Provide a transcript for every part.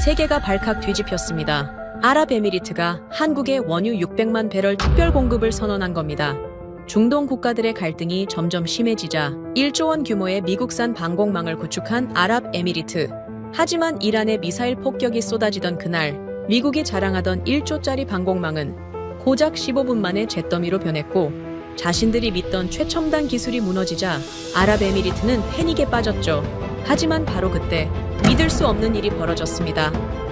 세계가 발칵 뒤집혔습니다. 아랍에미리트가 한국에 원유 600만 배럴 특별 공급을 선언한 겁니다. 중동 국가들의 갈등이 점점 심해지자 1조 원 규모의 미국산 방공망을 구축한 아랍에미리트. 하지만 이란의 미사일 폭격이 쏟아지던 그날 미국이 자랑하던 1조짜리 방공망은 고작 15분 만에 잿더미로 변했고 자신들이 믿던 최첨단 기술이 무너지자 아랍에미리트는 패닉에 빠졌죠. 하지만 바로 그때 믿을 수 없는 일이 벌어졌습니다.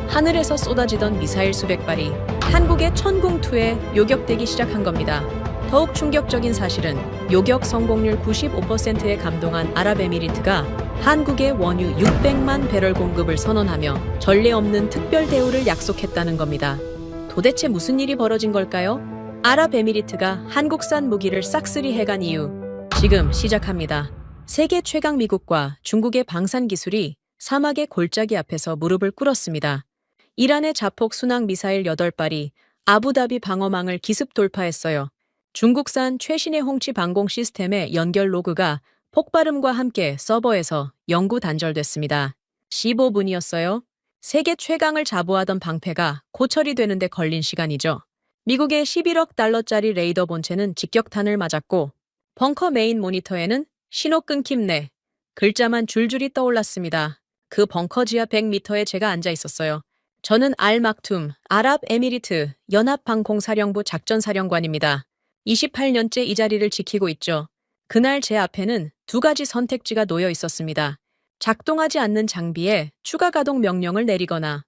하늘에서 쏟아지던 미사일 수백 발이 한국의 천궁2에 요격되기 시작한 겁니다. 더욱 충격적인 사실은 요격 성공률 95%에 감동한 아랍에미리트가 한국에 원유 600만 배럴 공급을 선언하며 전례 없는 특별 대우를 약속했다는 겁니다. 도대체 무슨 일이 벌어진 걸까요? 아랍에미리트가 한국산 무기를 싹쓸이 해간 이유, 지금 시작합니다. 세계 최강 미국과 중국의 방산 기술이 사막의 골짜기 앞에서 무릎을 꿇었습니다. 이란의 자폭 순항 미사일 8발이 아부다비 방어망을 기습 돌파했어요. 중국산 최신의 홍치 방공 시스템의 연결 로그가 폭발음과 함께 서버에서 영구 단절됐습니다. 15분이었어요. 세계 최강을 자부하던 방패가 고철이 되는데 걸린 시간이죠. 미국의 11억 달러짜리 레이더 본체는 직격탄을 맞았고 벙커 메인 모니터에는 신호 끊김 내 글자만 줄줄이 떠올랐습니다. 그 벙커 지하 100m에 제가 앉아 있었어요. 저는 알막툼 아랍에미리트 연합방공사령부 작전사령관입니다. 28년째 이 자리를 지키고 있죠. 그날 제 앞에는 두 가지 선택지가 놓여 있었습니다. 작동하지 않는 장비에 추가 가동 명령을 내리거나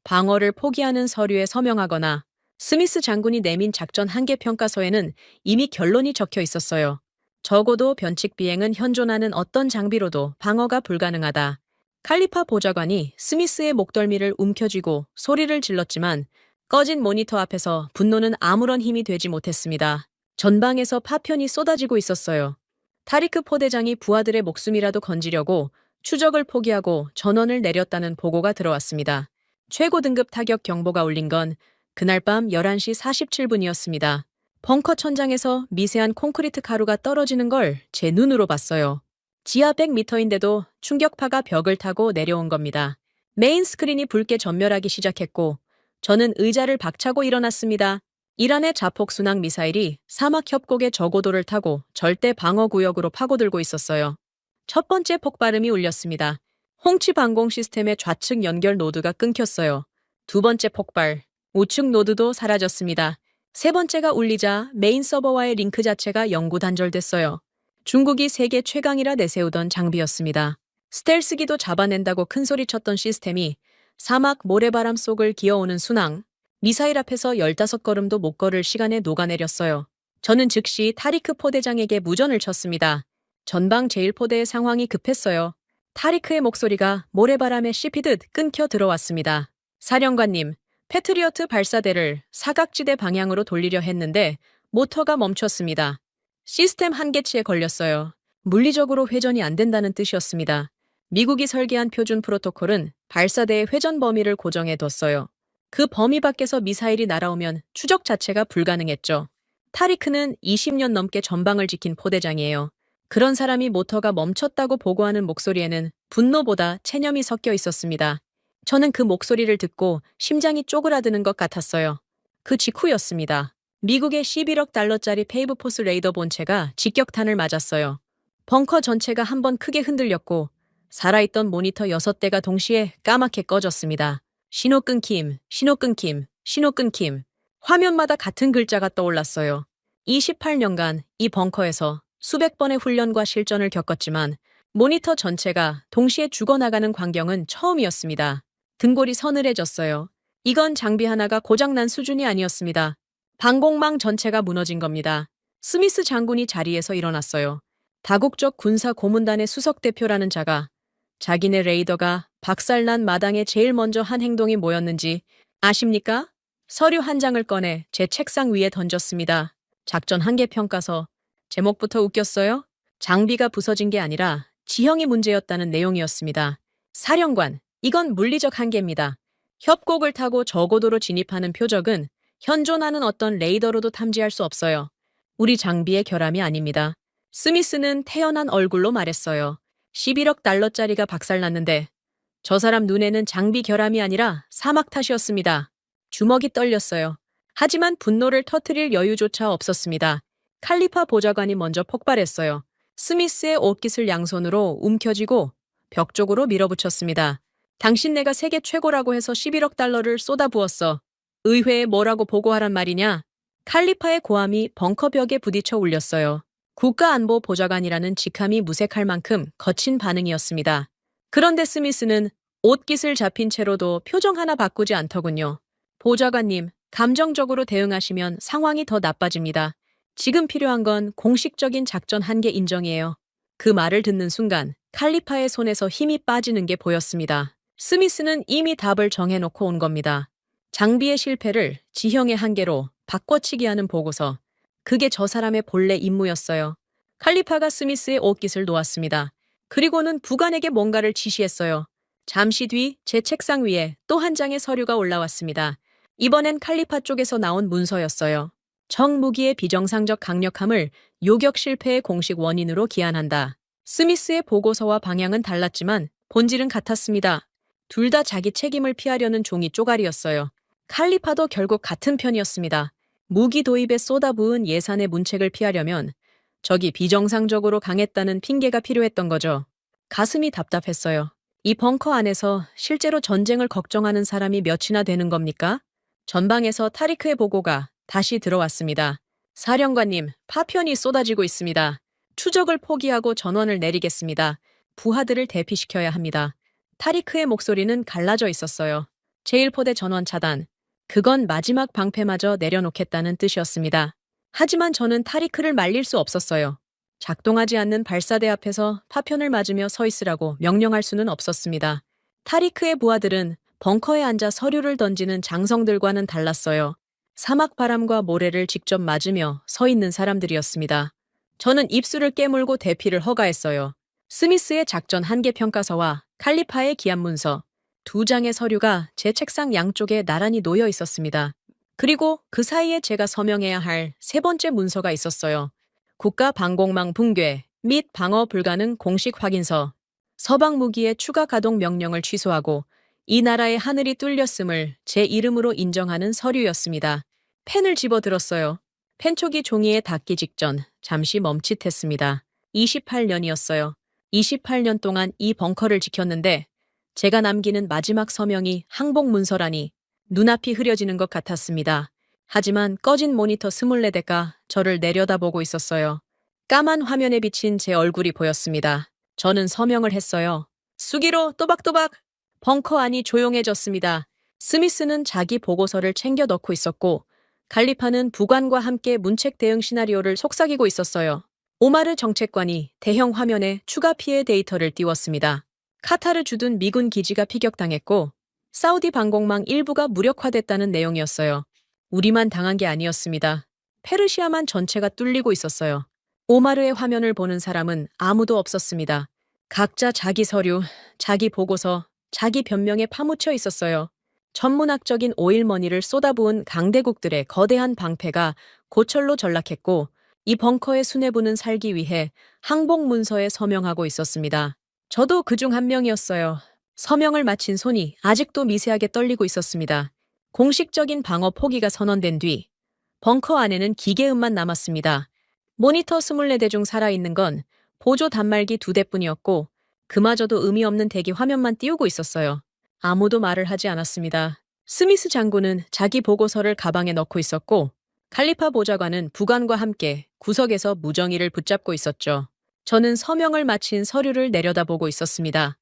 방어를 포기하는 서류에 서명하거나 스미스 장군이 내민 작전 한계 평가서에는 이미 결론이 적혀 있었어요. 적어도 변칙 비행은 현존하는 어떤 장비로도 방어가 불가능하다. 칼리파 보좌관이 스미스의 목덜미를 움켜쥐고 소리를 질렀지만 꺼진 모니터 앞에서 분노는 아무런 힘이 되지 못했습니다. 전방에서 파편이 쏟아지고 있었어요. 타리크 포대장이 부하들의 목숨이라도 건지려고 추적을 포기하고 전원을 내렸다는 보고가 들어왔습니다. 최고 등급 타격 경보가 울린 건 그날 밤 11시 47분이었습니다. 벙커 천장에서 미세한 콘크리트 가루가 떨어지는 걸 제 눈으로 봤어요. 지하 100m인데도 충격파가 벽을 타고 내려온 겁니다. 메인 스크린이 붉게 전멸하기 시작했고 저는 의자를 박차고 일어났습니다. 이란의 자폭 순항 미사일이 사막 협곡의 저고도를 타고 절대 방어 구역으로 파고들고 있었어요. 첫 번째 폭발음이 울렸습니다. 홍치 방공 시스템의 좌측 연결 노드가 끊겼어요. 두 번째 폭발, 우측 노드도 사라졌습니다. 세 번째가 울리자 메인 서버와의 링크 자체가 영구 단절됐어요. 중국이 세계 최강이라 내세우던 장비였습니다. 스텔스기도 잡아낸다고 큰소리쳤던 시스템이 사막 모래바람 속을 기어오는 순항, 미사일 앞에서 15걸음도 못 걸을 시간에 녹아내렸어요. 저는 즉시 타리크 포대장에게 무전을 쳤습니다. 전방 제1포대의 상황이 급했어요. 타리크의 목소리가 모래바람에 씹히듯 끊겨 들어왔습니다. 사령관님, 패트리어트 발사대를 사각지대 방향으로 돌리려 했는데 모터가 멈췄습니다. 시스템 한계치에 걸렸어요. 물리적으로 회전이 안 된다는 뜻이었습니다. 미국이 설계한 표준 프로토콜은 발사대의 회전 범위를 고정해 뒀어요. 그 범위 밖에서 미사일이 날아오면 추적 자체가 불가능했죠. 타리크는 20년 넘게 전방을 지킨 포대장이에요. 그런 사람이 모터가 멈췄다고 보고하는 목소리에는 분노보다 체념이 섞여 있었습니다. 저는 그 목소리를 듣고 심장이 쪼그라드는 것 같았어요. 그 직후였습니다. 미국의 11억 달러짜리 페이브포스 레이더 본체가 직격탄을 맞았어요. 벙커 전체가 한번 크게 흔들렸고 살아있던 모니터 6대가 동시에 까맣게 꺼졌습니다. 신호 끊김, 신호 끊김, 신호 끊김. 화면마다 같은 글자가 떠올랐어요. 28년간 이 벙커에서 수백 번의 훈련과 실전을 겪었지만 모니터 전체가 동시에 죽어나가는 광경은 처음이었습니다. 등골이 서늘해졌어요. 이건 장비 하나가 고장난 수준이 아니었습니다. 방공망 전체가 무너진 겁니다. 스미스 장군이 자리에서 일어났어요. 다국적 군사 고문단의 수석대표라는 자가 자기네 레이더가 박살난 마당에 제일 먼저 한 행동이 뭐였는지 아십니까? 서류 한 장을 꺼내 제 책상 위에 던졌습니다. 작전 한계 평가서. 제목부터 웃겼어요? 장비가 부서진 게 아니라 지형이 문제였다는 내용이었습니다. 사령관, 이건 물리적 한계입니다. 협곡을 타고 저고도로 진입하는 표적은 현존하는 어떤 레이더로도 탐지할 수 없어요. 우리 장비의 결함이 아닙니다. 스미스는 태연한 얼굴로 말했어요. 11억 달러짜리가 박살났는데 저 사람 눈에는 장비 결함이 아니라 사막 탓이었습니다. 주먹이 떨렸어요. 하지만 분노를 터뜨릴 여유조차 없었습니다. 칼리파 보좌관이 먼저 폭발했어요. 스미스의 옷깃을 양손으로 움켜쥐고 벽 쪽으로 밀어붙였습니다. 당신 내가 세계 최고라고 해서 11억 달러를 쏟아부었어. 의회에 뭐라고 보고하란 말이냐? 칼리파의 고함이 벙커 벽에 부딪혀 울렸어요. 국가안보보좌관이라는 직함이 무색할 만큼 거친 반응이었습니다. 그런데 스미스는 옷깃을 잡힌 채로도 표정 하나 바꾸지 않더군요. 보좌관님, 감정적으로 대응하시면 상황이 더 나빠집니다. 지금 필요한 건 공식적인 작전 한계 인정이에요. 그 말을 듣는 순간 칼리파의 손에서 힘이 빠지는 게 보였습니다. 스미스는 이미 답을 정해놓고 온 겁니다. 장비의 실패를 지형의 한계로 바꿔치기 하는 보고서. 그게 저 사람의 본래 임무였어요. 칼리파가 스미스의 옷깃을 놓았습니다. 그리고는 부관에게 뭔가를 지시했어요. 잠시 뒤 제 책상 위에 또 한 장의 서류가 올라왔습니다. 이번엔 칼리파 쪽에서 나온 문서였어요. 정무기의 비정상적 강력함을 요격 실패의 공식 원인으로 기한한다. 스미스의 보고서와 방향은 달랐지만 본질은 같았습니다. 둘 다 자기 책임을 피하려는 종이 쪼가리였어요. 칼리파도 결국 같은 편이었습니다. 무기 도입에 쏟아부은 예산의 문책을 피하려면 적이 비정상적으로 강했다는 핑계가 필요했던 거죠. 가슴이 답답했어요. 이 벙커 안에서 실제로 전쟁을 걱정하는 사람이 몇이나 되는 겁니까? 전방에서 타리크의 보고가 다시 들어왔습니다. 사령관님, 파편이 쏟아지고 있습니다. 추적을 포기하고 전원을 내리겠습니다. 부하들을 대피시켜야 합니다. 타리크의 목소리는 갈라져 있었어요. 제1포대 전원 차단. 그건 마지막 방패마저 내려놓겠다는 뜻이었습니다. 하지만 저는 타리크를 말릴 수 없었어요. 작동하지 않는 발사대 앞에서 파편을 맞으며 서 있으라고 명령할 수는 없었습니다. 타리크의 부하들은 벙커에 앉아 서류를 던지는 장성들과는 달랐어요. 사막 바람과 모래를 직접 맞으며 서 있는 사람들이었습니다. 저는 입술을 깨물고 대피를 허가했어요. 스미스의 작전 한계 평가서와 칼리파의 기한 문서, 두 장의 서류가 제 책상 양쪽에 나란히 놓여 있었습니다. 그리고 그 사이에 제가 서명해야 할 세 번째 문서가 있었어요. 국가 방공망 붕괴 및 방어 불가능 공식 확인서. 서방 무기의 추가 가동 명령을 취소하고 이 나라의 하늘이 뚫렸음을 제 이름으로 인정하는 서류였습니다. 펜을 집어들었어요. 펜촉이 종이에 닿기 직전 잠시 멈칫했습니다. 28년이었어요. 28년 동안 이 벙커를 지켰는데 제가 남기는 마지막 서명이 항복 문서라니 눈앞이 흐려지는 것 같았습니다. 하지만 꺼진 모니터 24대가 저를 내려다보고 있었어요. 까만 화면에 비친 제 얼굴이 보였습니다. 저는 서명을 했어요. 수기로 또박또박. 벙커 안이 조용해졌습니다. 스미스는 자기 보고서를 챙겨 넣고 있었고 칼리파는 부관과 함께 문책 대응 시나리오를 속삭이고 있었어요. 오마르 정책관이 대형 화면에 추가 피해 데이터를 띄웠습니다. 카타르 주둔 미군 기지가 피격당했고 사우디 방공망 일부가 무력화됐다는 내용이었어요. 우리만 당한 게 아니었습니다. 페르시아만 전체가 뚫리고 있었어요. 오마르의 화면을 보는 사람은 아무도 없었습니다. 각자 자기 서류, 자기 보고서, 자기 변명에 파묻혀 있었어요. 전문학적인 오일머니를 쏟아부은 강대국들의 거대한 방패가 고철로 전락했고 이 벙커의 수뇌부는 살기 위해 항복 문서에 서명하고 있었습니다. 저도 그중 한 명이었어요. 서명을 마친 손이 아직도 미세하게 떨리고 있었습니다. 공식적인 방어 포기가 선언된 뒤 벙커 안에는 기계음만 남았습니다. 모니터 24대 중 살아있는 건 보조 단말기 2대뿐이었고 그마저도 의미 없는 대기 화면만 띄우고 있었어요. 아무도 말을 하지 않았습니다. 스미스 장군은 자기 보고서를 가방에 넣고 있었고 칼리파 보좌관은 부관과 함께 구석에서 무정의를 붙잡고 있었죠. 저는 서명을 마친 서류를 내려다보고 있었습니다.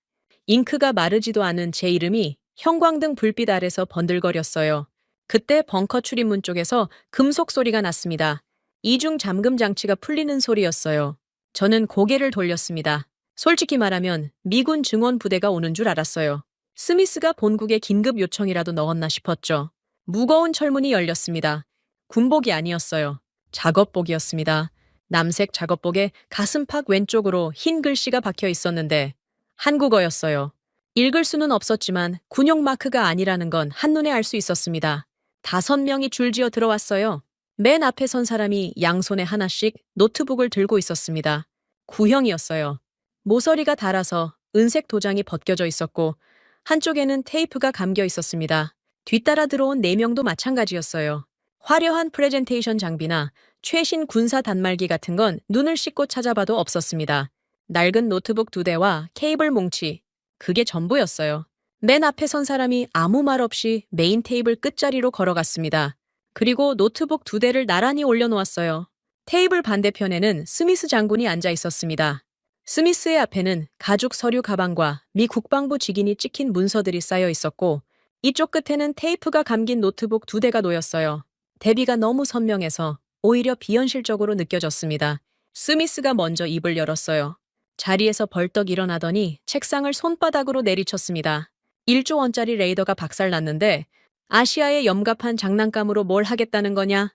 잉크가 마르지도 않은 제 이름이 형광등 불빛 아래서 번들거렸어요. 그때 벙커 출입문 쪽에서 금속 소리가 났습니다. 이중 잠금 장치가 풀리는 소리였어요. 저는 고개를 돌렸습니다. 솔직히 말하면 미군 증원 부대가 오는 줄 알았어요. 스미스가 본국에 긴급 요청이라도 넣었나 싶었죠. 무거운 철문이 열렸습니다. 군복이 아니었어요. 작업복이었습니다. 남색 작업복에 가슴팍 왼쪽으로 흰 글씨가 박혀 있었는데 한국어였어요. 읽을 수는 없었지만 군용 마크가 아니라는 건 한눈에 알 수 있었습니다. 5명이 줄지어 들어왔어요. 맨 앞에 선 사람이 양손에 하나씩 노트북을 들고 있었습니다. 구형이었어요. 모서리가 닳아서 은색 도장이 벗겨져 있었고 한쪽에는 테이프가 감겨 있었습니다. 뒤따라 들어온 4명도 마찬가지였어요. 화려한 프레젠테이션 장비나 최신 군사 단말기 같은 건 눈을 씻고 찾아봐도 없었습니다. 낡은 노트북 2대와 케이블 뭉치, 그게 전부였어요. 맨 앞에 선 사람이 아무 말 없이 메인 테이블 끝자리로 걸어갔습니다. 그리고 노트북 2대를 나란히 올려놓았어요. 테이블 반대편에는 스미스 장군이 앉아 있었습니다. 스미스의 앞에는 가죽 서류 가방과 미 국방부 직인이 찍힌 문서들이 쌓여 있었고, 이쪽 끝에는 테이프가 감긴 노트북 2대가 놓였어요. 대비가 너무 선명해서 오히려 비현실적으로 느껴졌습니다. 스미스가 먼저 입을 열었어요. 자리에서 벌떡 일어나더니 책상을 손바닥으로 내리쳤습니다. 1조 원짜리 레이더가 박살났는데 아시아의 염갑한 장난감으로 뭘 하겠다는 거냐?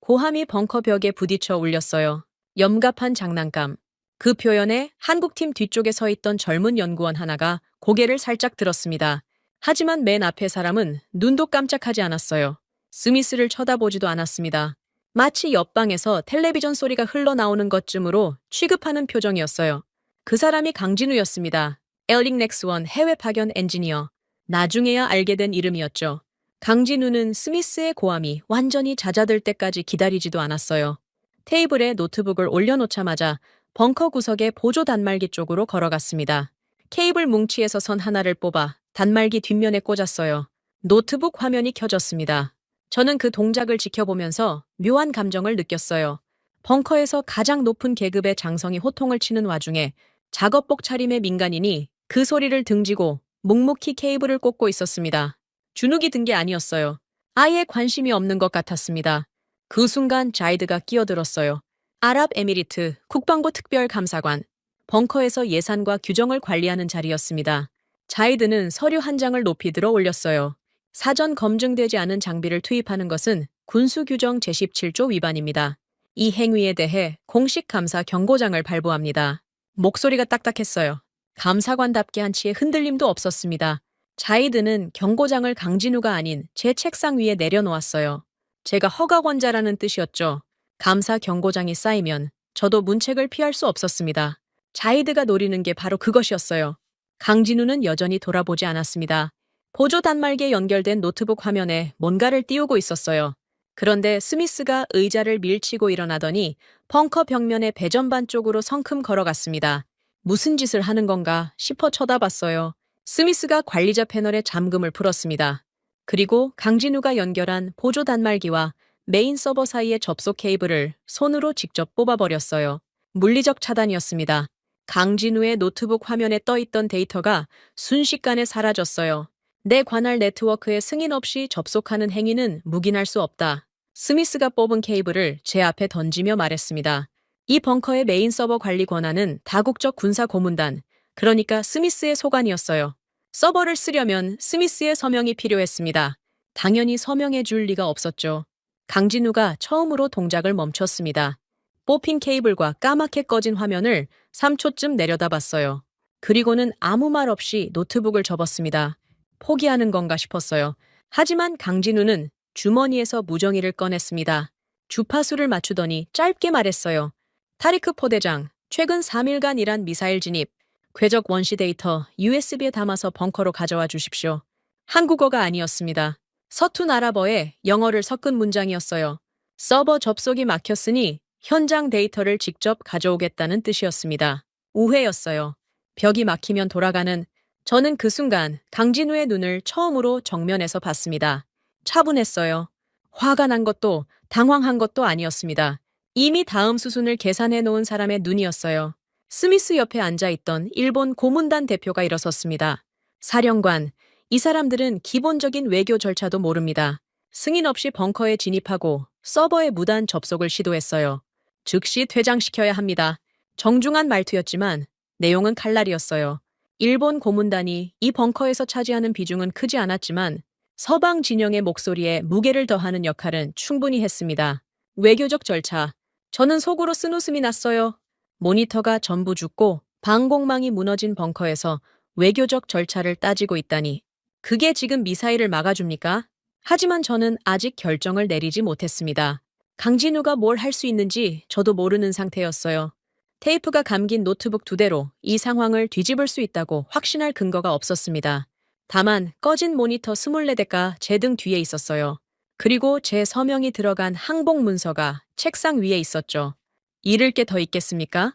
고함이 벙커 벽에 부딪혀 울렸어요. 염갑한 장난감. 그 표현에 한국팀 뒤쪽에 서 있던 젊은 연구원 하나가 고개를 살짝 들었습니다. 하지만 맨 앞의 사람은 눈도 깜짝하지 않았어요. 스미스를 쳐다보지도 않았습니다. 마치 옆방에서 텔레비전 소리가 흘러나오는 것쯤으로 취급하는 표정이었어요. 그 사람이 강진우였습니다. 엘링넥스원 해외 파견 엔지니어. 나중에야 알게 된 이름이었죠. 강진우는 스미스의 고함이 완전히 잦아들 때까지 기다리지도 않았어요. 테이블에 노트북을 올려놓자마자 벙커 구석의 보조 단말기 쪽으로 걸어갔습니다. 케이블 뭉치에서 선 하나를 뽑아 단말기 뒷면에 꽂았어요. 노트북 화면이 켜졌습니다. 저는 그 동작을 지켜보면서 묘한 감정을 느꼈어요. 벙커에서 가장 높은 계급의 장성이 호통을 치는 와중에 작업복 차림의 민간인이 그 소리를 등지고 묵묵히 케이블을 꽂고 있었습니다. 주눅이 든 게 아니었어요. 아예 관심이 없는 것 같았습니다. 그 순간 자이드가 끼어들었어요. 아랍에미리트 국방부 특별감사관. 벙커에서 예산과 규정을 관리하는 자리였습니다. 자이드는 서류 한 장을 높이 들어 올렸어요. 사전 검증되지 않은 장비를 투입하는 것은 군수규정 제17조 위반입니다. 이 행위에 대해 공식 감사 경고장을 발부합니다. 목소리가 딱딱했어요. 감사관답게 한치의 흔들림도 없었습니다. 자이드는 경고장을 강진우가 아닌 제 책상 위에 내려놓았어요. 제가 허가권자라는 뜻이었죠. 감사 경고장이 쌓이면 저도 문책을 피할 수 없었습니다. 자이드가 노리는 게 바로 그것이었어요. 강진우는 여전히 돌아보지 않았습니다. 보조 단말기에 연결된 노트북 화면에 뭔가를 띄우고 있었어요. 그런데 스미스가 의자를 밀치고 일어나더니 벙커 벽면의 배전반 쪽으로 성큼 걸어갔습니다. 무슨 짓을 하는 건가 싶어 쳐다봤어요. 스미스가 관리자 패널에 잠금을 풀었습니다. 그리고 강진우가 연결한 보조 단말기와 메인 서버 사이의 접속 케이블을 손으로 직접 뽑아버렸어요. 물리적 차단이었습니다. 강진우의 노트북 화면에 떠있던 데이터가 순식간에 사라졌어요. 내 관할 네트워크에 승인 없이 접속하는 행위는 묵인할 수 없다. 스미스가 뽑은 케이블을 제 앞에 던지며 말했습니다. 이 벙커의 메인 서버 관리 권한은 다국적 군사 고문단, 그러니까 스미스의 소관이었어요. 서버를 쓰려면 스미스의 서명이 필요했습니다. 당연히 서명해 줄 리가 없었죠. 강진우가 처음으로 동작을 멈췄습니다. 뽑힌 케이블과 까맣게 꺼진 화면을 3초쯤 내려다봤어요. 그리고는 아무 말 없이 노트북을 접었습니다. 포기하는 건가 싶었어요. 하지만 강진우는 주머니에서 무정의를 꺼냈습니다. 주파수를 맞추더니 짧게 말했어요. 타리크 포대장, 최근 3일간 이란 미사일 진입, 궤적 원시 데이터 USB에 담아서 벙커로 가져와 주십시오. 한국어가 아니었습니다. 서툰 아랍어에 영어를 섞은 문장이었어요. 서버 접속이 막혔으니 현장 데이터를 직접 가져오겠다는 뜻이었습니다. 우회였어요. 벽이 막히면 돌아가는. 저는 그 순간 강진우의 눈을 처음으로 정면에서 봤습니다. 차분했어요. 화가 난 것도 당황한 것도 아니었습니다. 이미 다음 수순을 계산해 놓은 사람의 눈이었어요. 스미스 옆에 앉아있던 일본 고문단 대표가 일어섰습니다. 사령관, 이 사람들은 기본적인 외교 절차도 모릅니다. 승인 없이 벙커에 진입하고 서버에 무단 접속을 시도했어요. 즉시 퇴장시켜야 합니다. 정중한 말투였지만 내용은 칼날이었어요. 일본 고문단이 이 벙커에서 차지하는 비중은 크지 않았지만 서방 진영의 목소리에 무게를 더하는 역할은 충분히 했습니다. 외교적 절차. 저는 속으로 쓴웃음이 났어요. 모니터가 전부 죽고 방공망이 무너진 벙커에서 외교적 절차를 따지고 있다니. 그게 지금 미사일을 막아줍니까? 하지만 저는 아직 결정을 내리지 못했습니다. 강진우가 뭘 할 수 있는지 저도 모르는 상태였어요. 테이프가 감긴 노트북 2대로 이 상황을 뒤집을 수 있다고 확신할 근거가 없었습니다. 다만 꺼진 모니터 24대가 제 등 뒤에 있었어요. 그리고 제 서명이 들어간 항복 문서가 책상 위에 있었죠. 잃을 게 더 있겠습니까?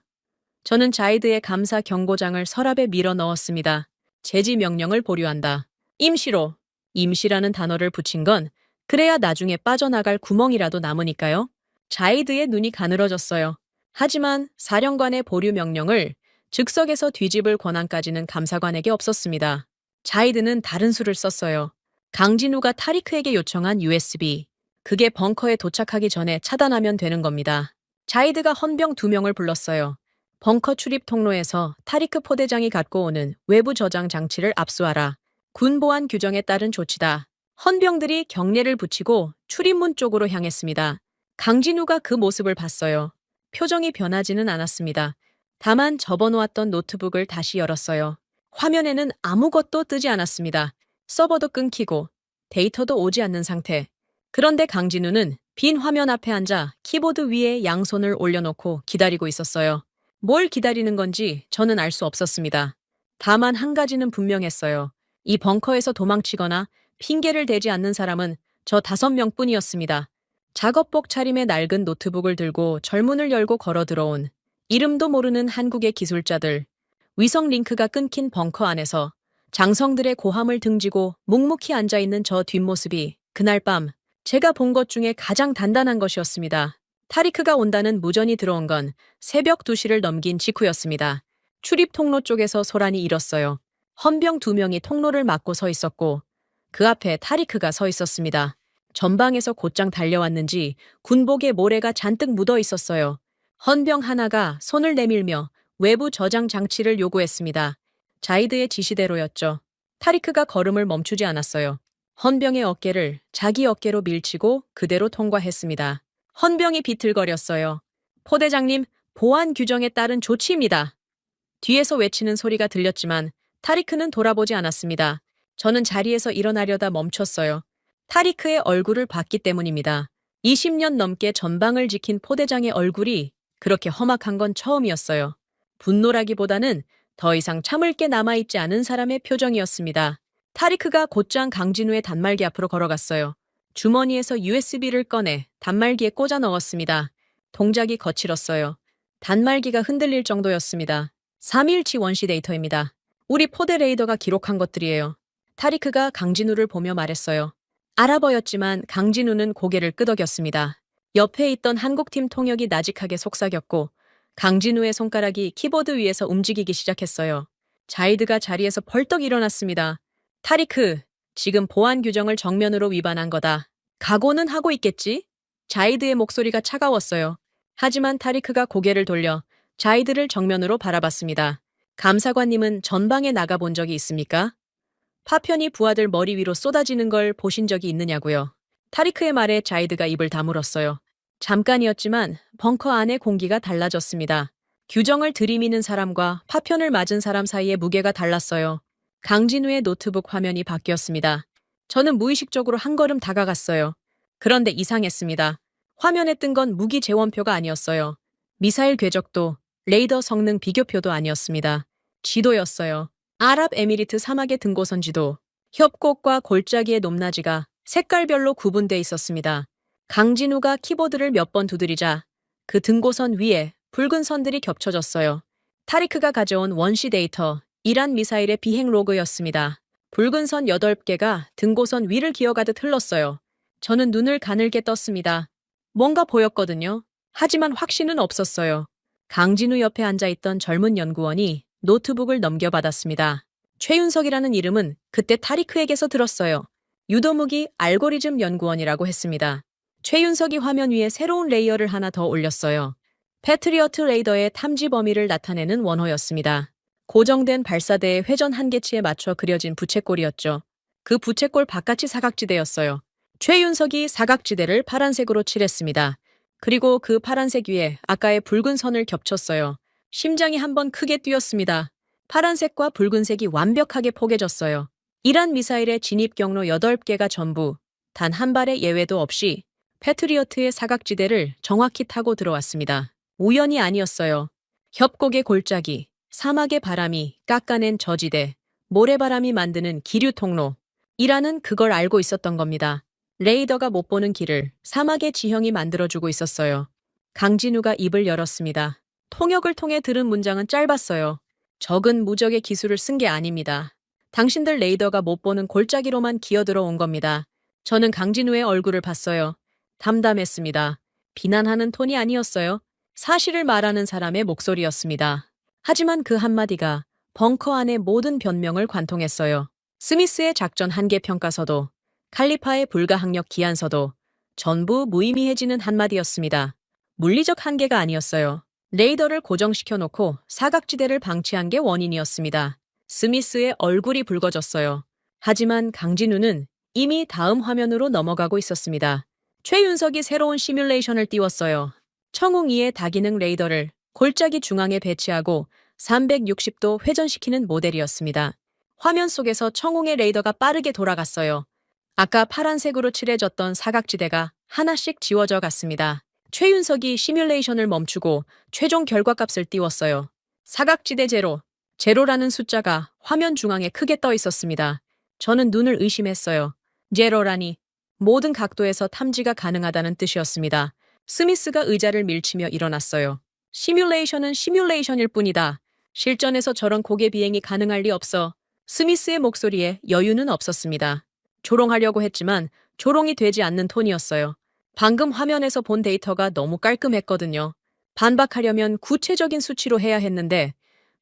저는 자이드의 감사 경고장을 서랍에 밀어 넣었습니다. 제지 명령을 보류한다. 임시로. 임시라는 단어를 붙인 건 그래야 나중에 빠져나갈 구멍이라도 남으니까요. 자이드의 눈이 가늘어졌어요. 하지만 사령관의 보류 명령을 즉석에서 뒤집을 권한까지는 감사관에게 없었습니다. 자이드는 다른 수를 썼어요. 강진우가 타리크에게 요청한 USB. 그게 벙커에 도착하기 전에 차단하면 되는 겁니다. 자이드가 헌병 2명을 불렀어요. 벙커 출입 통로에서 타리크 포대장이 갖고 오는 외부 저장 장치를 압수하라. 군 보안 규정에 따른 조치다. 헌병들이 경례를 붙이고 출입문 쪽으로 향했습니다. 강진우가 그 모습을 봤어요. 표정이 변하지는 않았습니다. 다만 접어놓았던 노트북을 다시 열었어요. 화면에는 아무것도 뜨지 않았습니다. 서버도 끊기고 데이터도 오지 않는 상태. 그런데 강진우는 빈 화면 앞에 앉아 키보드 위에 양손을 올려놓고 기다리고 있었어요. 뭘 기다리는 건지 저는 알 수 없었습니다. 다만 한 가지는 분명했어요. 이 벙커에서 도망치거나 핑계를 대지 않는 사람은 저 5명뿐이었습니다. 작업복 차림의 낡은 노트북을 들고 절문을 열고 걸어 들어온 이름도 모르는 한국의 기술자들. 위성 링크가 끊긴 벙커 안에서 장성들의 고함을 등지고 묵묵히 앉아있는 저 뒷모습이 그날 밤 제가 본 것 중에 가장 단단한 것이었습니다. 타리크가 온다는 무전이 들어온 건 새벽 2시를 넘긴 직후였습니다. 출입 통로 쪽에서 소란이 일었어요. 헌병 2명이 통로를 막고 서 있었고 그 앞에 타리크가 서 있었습니다. 전방에서 곧장 달려왔는지 군복에 모래가 잔뜩 묻어 있었어요. 헌병 하나가 손을 내밀며 외부 저장 장치를 요구했습니다. 자이드의 지시대로였죠. 타리크가 걸음을 멈추지 않았어요. 헌병의 어깨를 자기 어깨로 밀치고 그대로 통과했습니다. 헌병이 비틀거렸어요. 포대장님, 보안 규정에 따른 조치입니다. 뒤에서 외치는 소리가 들렸지만 타리크는 돌아보지 않았습니다. 저는 자리에서 일어나려다 멈췄어요. 타리크의 얼굴을 봤기 때문입니다. 20년 넘게 전방을 지킨 포대장의 얼굴이 그렇게 험악한 건 처음이었어요. 분노라기보다는 더 이상 참을 게 남아있지 않은 사람의 표정이었습니다. 타리크가 곧장 강진우의 단말기 앞으로 걸어갔어요. 주머니에서 USB를 꺼내 단말기에 꽂아 넣었습니다. 동작이 거칠었어요. 단말기가 흔들릴 정도였습니다. 3일치 원시 데이터입니다. 우리 포대 레이더가 기록한 것들이에요. 타리크가 강진우를 보며 말했어요. 알아보였지만 강진우는 고개를 끄덕였습니다. 옆에 있던 한국팀 통역이 나직하게 속삭였고 강진우의 손가락이 키보드 위에서 움직이기 시작했어요. 자이드가 자리에서 벌떡 일어났습니다. 타리크, 지금 보안 규정을 정면으로 위반한 거다. 각오는 하고 있겠지? 자이드의 목소리가 차가웠어요. 하지만 타리크가 고개를 돌려 자이드를 정면으로 바라봤습니다. 감사관님은 전방에 나가본 적이 있습니까? 파편이 부하들 머리 위로 쏟아지는 걸 보신 적이 있느냐고요. 타리크의 말에 자이드가 입을 다물었어요. 잠깐이었지만 벙커 안의 공기가 달라졌습니다. 규정을 들이미는 사람과 파편을 맞은 사람 사이의 무게가 달랐어요. 강진우의 노트북 화면이 바뀌었습니다. 저는 무의식적으로 한 걸음 다가갔어요. 그런데 이상했습니다. 화면에 뜬 건 무기 재원표가 아니었어요. 미사일 궤적도, 레이더 성능 비교표도 아니었습니다. 지도였어요. 아랍에미리트 사막의 등고선 지도. 협곡과 골짜기의 높낮이가 색깔별로 구분돼 있었습니다. 강진우가 키보드를 몇 번 두드리자 그 등고선 위에 붉은 선들이 겹쳐졌어요. 타리크가 가져온 원시 데이터, 이란 미사일의 비행 로그였습니다. 붉은 선 8개가 등고선 위를 기어가듯 흘렀어요. 저는 눈을 가늘게 떴습니다. 뭔가 보였거든요. 하지만 확신은 없었어요. 강진우 옆에 앉아있던 젊은 연구원이 노트북을 넘겨받았습니다. 최윤석이라는 이름은 그때 타리크에게서 들었어요. 유도무기 알고리즘 연구원이라고 했습니다. 최윤석이 화면 위에 새로운 레이어를 하나 더 올렸어요. 패트리어트 레이더의 탐지 범위를 나타내는 원호였습니다. 고정된 발사대의 회전 한계치에 맞춰 그려진 부채꼴이었죠. 그 부채꼴 바깥이 사각지대였어요. 최윤석이 사각지대를 파란색으로 칠했습니다. 그리고 그 파란색 위에 아까의 붉은 선을 겹쳤어요. 심장이 한번 크게 뛰었습니다. 파란색과 붉은색이 완벽하게 포개졌어요. 이란 미사일의 진입 경로 8개가 전부 단 한 발의 예외도 없이 패트리어트의 사각지대를 정확히 타고 들어왔습니다. 우연이 아니었어요. 협곡의 골짜기, 사막의 바람이 깎아낸 저지대, 모래바람이 만드는 기류 통로. 이라는 그걸 알고 있었던 겁니다. 레이더가 못 보는 길을 사막의 지형이 만들어주고 있었어요. 강진우가 입을 열었습니다. 통역을 통해 들은 문장은 짧았어요. 적은 무적의 기술을 쓴 게 아닙니다. 당신들 레이더가 못 보는 골짜기로만 기어들어 온 겁니다. 저는 강진우의 얼굴을 봤어요. 담담했습니다. 비난하는 톤이 아니었어요. 사실을 말하는 사람의 목소리였습니다. 하지만 그 한마디가 벙커 안의 모든 변명을 관통했어요. 스미스의 작전 한계 평가서도, 칼리파의 불가항력 기한서도 전부 무의미해지는 한마디였습니다. 물리적 한계가 아니었어요. 레이더를 고정시켜 놓고 사각지대를 방치한 게 원인이었습니다. 스미스의 얼굴이 붉어졌어요. 하지만 강진우는 이미 다음 화면으로 넘어가고 있었습니다. 최윤석이 새로운 시뮬레이션을 띄웠어요. 청웅 2의 다기능 레이더를 골짜기 중앙에 배치하고 360도 회전시키는 모델이었습니다. 화면 속에서 청웅의 레이더가 빠르게 돌아갔어요. 아까 파란색으로 칠해졌던 사각지대가 하나씩 지워져 갔습니다. 최윤석이 시뮬레이션을 멈추고 최종 결과값을 띄웠어요. 사각지대 제로, 제로라는 숫자가 화면 중앙에 크게 떠 있었습니다. 저는 눈을 의심했어요. 제로라니 모든 각도에서 탐지가 가능하다는 뜻이었습니다. 스미스가 의자를 밀치며 일어났어요. 시뮬레이션은 시뮬레이션일 뿐이다. 실전에서 저런 고개 비행이 가능할 리 없어. 스미스의 목소리에 여유는 없었습니다. 조롱하려고 했지만 조롱이 되지 않는 톤이었어요. 방금 화면에서 본 데이터가 너무 깔끔했거든요. 반박하려면 구체적인 수치로 해야 했는데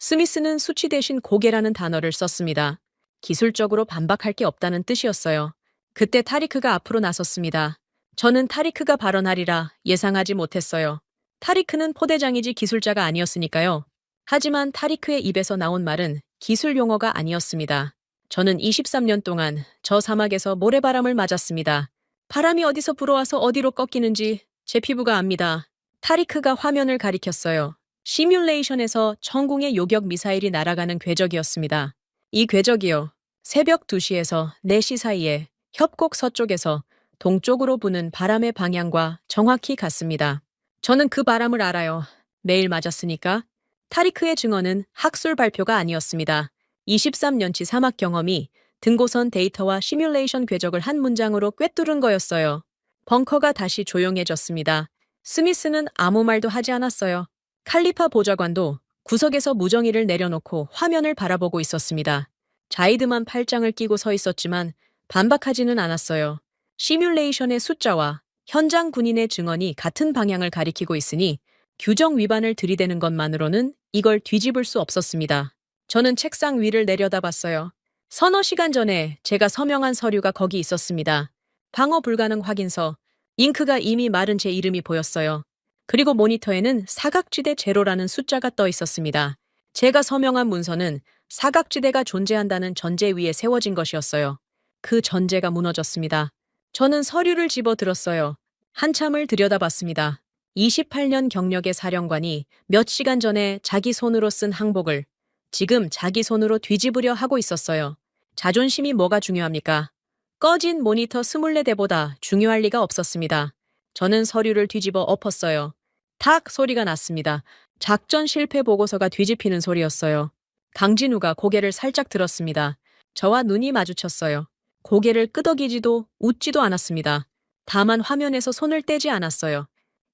스미스는 수치 대신 고개라는 단어를 썼습니다. 기술적으로 반박할 게 없다는 뜻이었어요. 그때 타리크가 앞으로 나섰습니다. 저는 타리크가 발언하리라 예상하지 못했어요. 타리크는 포대장이지 기술자가 아니었으니까요. 하지만 타리크의 입에서 나온 말은 기술 용어가 아니었습니다. 저는 23년 동안 저 사막에서 모래바람을 맞았습니다. 바람이 어디서 불어와서 어디로 꺾이는지 제 피부가 압니다. 타리크가 화면을 가리켰어요. 시뮬레이션에서 천궁의 요격 미사일이 날아가는 궤적이었습니다. 이 궤적이요. 새벽 2시에서 4시 사이에 협곡 서쪽에서 동쪽으로 부는 바람의 방향과 정확히 같습니다. 저는 그 바람을 알아요. 매일 맞았으니까. 타리크의 증언은 학술 발표가 아니었습니다. 23년치 사막 경험이 등고선 데이터와 시뮬레이션 궤적을 한 문장으로 꿰뚫은 거였어요. 벙커가 다시 조용해졌습니다. 스미스는 아무 말도 하지 않았어요. 칼리파 보좌관도 구석에서 무정의를 내려놓고 화면을 바라보고 있었습니다. 자이드만 팔짱을 끼고 서 있었지만 반박하지는 않았어요. 시뮬레이션의 숫자와 현장 군인의 증언이 같은 방향을 가리키고 있으니 규정 위반을 들이대는 것만으로는 이걸 뒤집을 수 없었습니다. 저는 책상 위를 내려다봤어요. 서너 시간 전에 제가 서명한 서류가 거기 있었습니다. 방어 불가능 확인서, 잉크가 이미 마른 제 이름이 보였어요. 그리고 모니터에는 사각지대 제로라는 숫자가 떠 있었습니다. 제가 서명한 문서는 사각지대가 존재한다는 전제 위에 세워진 것이었어요. 그 전제가 무너졌습니다. 저는 서류를 집어들었어요. 한참을 들여다봤습니다. 28년 경력의 사령관이 몇 시간 전에 자기 손으로 쓴 항복을 지금 자기 손으로 뒤집으려 하고 있었어요. 자존심이 뭐가 중요합니까? 꺼진 모니터 24대보다 중요할 리가 없었습니다. 저는 서류를 뒤집어 엎었어요. 탁 소리가 났습니다. 작전 실패 보고서가 뒤집히는 소리였어요. 강진우가 고개를 살짝 들었습니다. 저와 눈이 마주쳤어요. 고개를 끄덕이지도 웃지도 않았습니다. 다만 화면에서 손을 떼지 않았어요.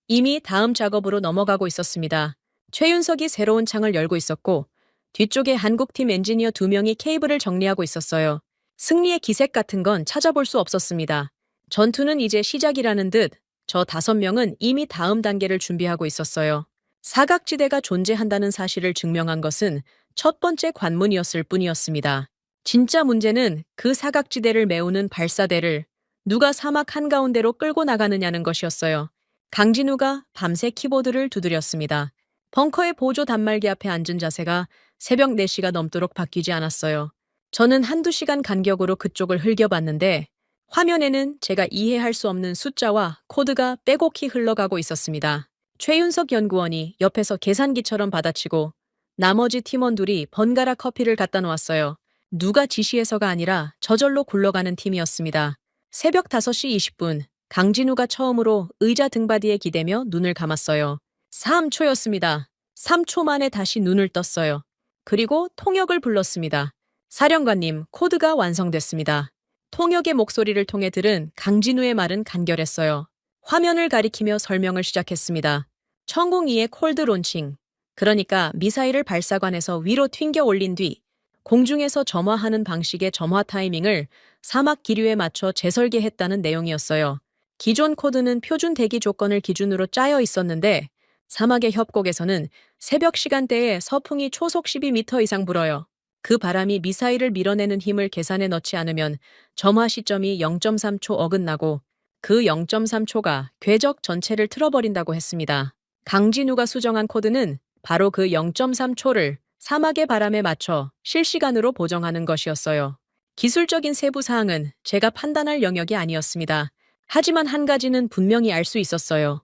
이미 다음 작업으로 넘어가고 있었습니다. 최윤석이 새로운 창을 열고 있었고 뒤쪽에 한국팀 엔지니어 2명이 케이블을 정리하고 있었어요. 승리의 기색 같은 건 찾아볼 수 없었습니다. 전투는 이제 시작이라는 듯 저 5명은 이미 다음 단계를 준비하고 있었어요. 사각지대가 존재한다는 사실을 증명한 것은 첫 번째 관문이었을 뿐이었습니다. 진짜 문제는 그 사각지대를 메우는 발사대를 누가 사막 한가운데로 끌고 나가느냐는 것이었어요. 강진우가 밤새 키보드를 두드렸습니다. 벙커의 보조 단말기 앞에 앉은 자세가 새벽 4시가 넘도록 바뀌지 않았어요. 저는 한두 시간 간격으로 그쪽을 흘겨봤는데 화면에는 제가 이해할 수 없는 숫자와 코드가 빼곡히 흘러가고 있었습니다. 최윤석 연구원이 옆에서 계산기처럼 받아치고 나머지 팀원들이 번갈아 커피를 갖다 놓았어요. 누가 지시해서가 아니라 저절로 굴러가는 팀이었습니다. 새벽 5시 20분, 강진우가 처음으로 의자 등받이에 기대며 눈을 감았어요. 3초였습니다. 3초 만에 다시 눈을 떴어요. 그리고 통역을 불렀습니다. 사령관님, 코드가 완성됐습니다. 통역의 목소리를 통해 들은 강진우의 말은 간결했어요. 화면을 가리키며 설명을 시작했습니다. 천공 2의 콜드 론칭. 그러니까 미사일을 발사관에서 위로 튕겨 올린 뒤 공중에서 점화하는 방식의 점화 타이밍을 사막 기류에 맞춰 재설계했다는 내용이었어요. 기존 코드는 표준 대기 조건을 기준으로 짜여 있었는데 사막의 협곡에서는 새벽 시간대에 서풍이 초속 12m 이상 불어요. 그 바람이 미사일을 밀어내는 힘을 계산해 넣지 않으면 점화 시점이 0.3초 어긋나고 그 0.3초가 궤적 전체를 틀어버린다고 했습니다. 강진우가 수정한 코드는 바로 그 0.3초를 사막의 바람에 맞춰 실시간으로 보정하는 것이었어요. 기술적인 세부 사항은 제가 판단할 영역이 아니었습니다. 하지만 한 가지는 분명히 알 수 있었어요.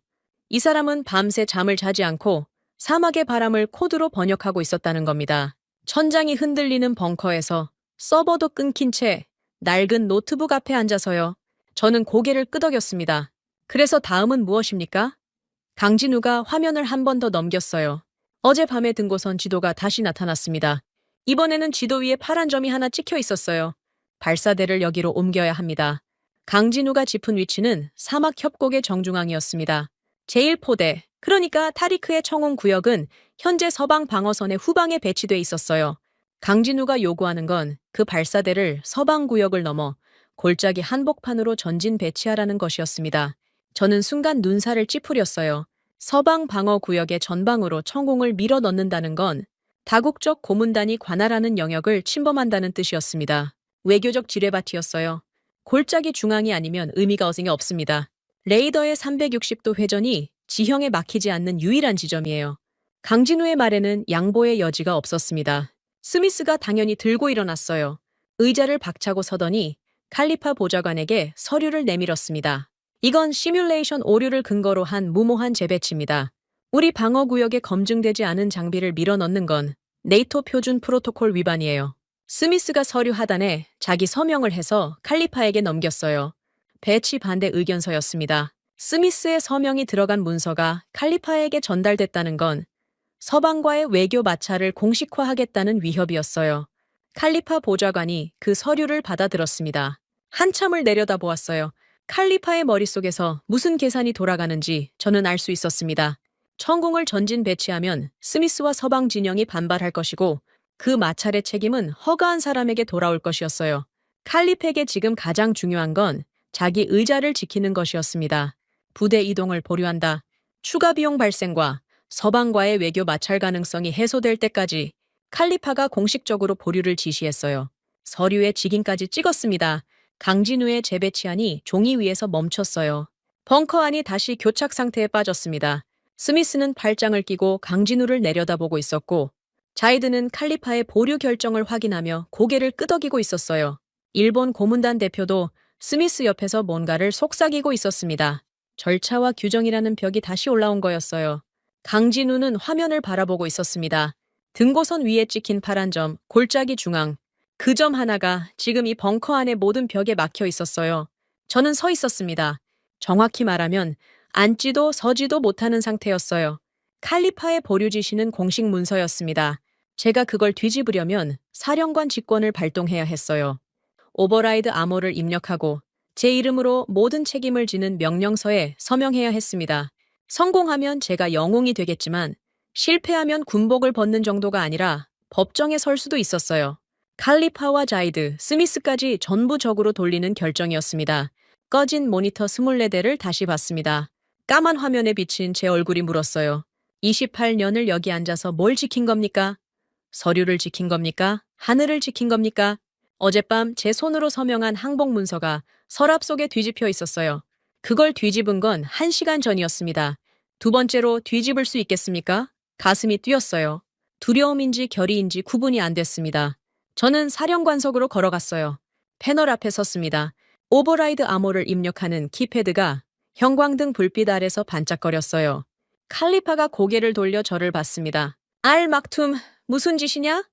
이 사람은 밤새 잠을 자지 않고 사막의 바람을 코드로 번역하고 있었다는 겁니다. 천장이 흔들리는 벙커에서 서버도 끊긴 채 낡은 노트북 앞에 앉아서요. 저는 고개를 끄덕였습니다. 그래서 다음은 무엇입니까? 강진우가 화면을 한 번 더 넘겼어요. 어젯밤에 든 곳선 지도가 다시 나타났습니다. 이번에는 지도 위에 파란 점이 하나 찍혀 있었어요. 발사대를 여기로 옮겨야 합니다. 강진우가 짚은 위치는 사막 협곡의 정중앙이었습니다. 제1포대, 그러니까 타리크의 청홍 구역은 현재 서방 방어선의 후방에 배치돼 있었어요. 강진우가 요구하는 건 그 발사대를 서방 구역을 넘어 골짜기 한복판으로 전진 배치하라는 것이었습니다. 저는 순간 눈살을 찌푸렸어요. 서방 방어 구역의 전방으로 청공을 밀어 넣는다는 건 다국적 고문단이 관할하는 영역을 침범한다는 뜻이었습니다. 외교적 지뢰밭이었어요. 골짜기 중앙이 아니면 의미가 어승이 없습니다. 레이더의 360도 회전이 지형에 막히지 않는 유일한 지점이에요. 강진우의 말에는 양보의 여지가 없었습니다. 스미스가 당연히 들고 일어났어요. 의자를 박차고 서더니 칼리파 보좌관에게 서류를 내밀었습니다. 이건 시뮬레이션 오류를 근거로 한 무모한 재배치입니다. 우리 방어구역에 검증되지 않은 장비를 밀어넣는 건 네이토 표준 프로토콜 위반이에요. 스미스가 서류 하단에 자기 서명을 해서 칼리파에게 넘겼어요. 배치 반대 의견서였습니다. 스미스의 서명이 들어간 문서가 칼리파에게 전달됐다는 건 서방과의 외교 마찰을 공식화하겠다는 위협이었어요. 칼리파 보좌관이 그 서류를 받아들었습니다. 한참을 내려다보았어요. 칼리파의 머릿속에서 무슨 계산이 돌아가는지 저는 알 수 있었습니다. 천공을 전진 배치하면 스미스와 서방 진영이 반발할 것이고 그 마찰의 책임은 허가한 사람에게 돌아올 것이었어요. 칼리파에게 지금 가장 중요한 건 자기 의자를 지키는 것이었습니다. 부대 이동을 보류한다. 추가 비용 발생과 서방과의 외교 마찰 가능성이 해소될 때까지 칼리파가 공식적으로 보류를 지시했어요. 서류에 직인까지 찍었습니다. 강진우의 재배치안이 종이 위에서 멈췄어요. 벙커 안이 다시 교착 상태에 빠졌습니다. 스미스는 팔짱을 끼고 강진우를 내려다보고 있었고 자이드는 칼리파의 보류 결정을 확인하며 고개를 끄덕이고 있었어요. 일본 고문단 대표도 스미스 옆에서 뭔가를 속삭이고 있었습니다. 절차와 규정이라는 벽이 다시 올라온 거였어요. 강진우는 화면을 바라보고 있었습니다. 등고선 위에 찍힌 파란 점, 골짜기 중앙. 그 점 하나가 지금 이 벙커 안의 모든 벽에 막혀 있었어요. 저는 서 있었습니다. 정확히 말하면 앉지도 서지도 못하는 상태였어요. 칼리파의 보류 지시는 공식 문서였습니다. 제가 그걸 뒤집으려면 사령관 직권을 발동해야 했어요. 오버라이드 암호를 입력하고 제 이름으로 모든 책임을 지는 명령서에 서명해야 했습니다. 성공하면 제가 영웅이 되겠지만 실패하면 군복을 벗는 정도가 아니라 법정에 설 수도 있었어요. 칼리파와 자이드, 스미스까지 전부 적으로 돌리는 결정이었습니다. 꺼진 모니터 24대를 다시 봤습니다. 까만 화면에 비친 제 얼굴이 물었어요. 28년을 여기 앉아서 뭘 지킨 겁니까? 서류를 지킨 겁니까? 하늘을 지킨 겁니까? 어젯밤 제 손으로 서명한 항복 문서가 서랍 속에 뒤집혀 있었어요. 그걸 뒤집은 건 1시간 전이었습니다. 두 번째로 뒤집을 수 있겠습니까? 가슴이 뛰었어요. 두려움인지 결의인지 구분이 안 됐습니다. 저는 사령관석으로 걸어갔어요. 패널 앞에 섰습니다. 오버라이드 암호를 입력하는 키패드가 형광등 불빛 아래서 반짝거렸어요. 칼리파가 고개를 돌려 저를 봤습니다. 알 막툼, 무슨 짓이냐?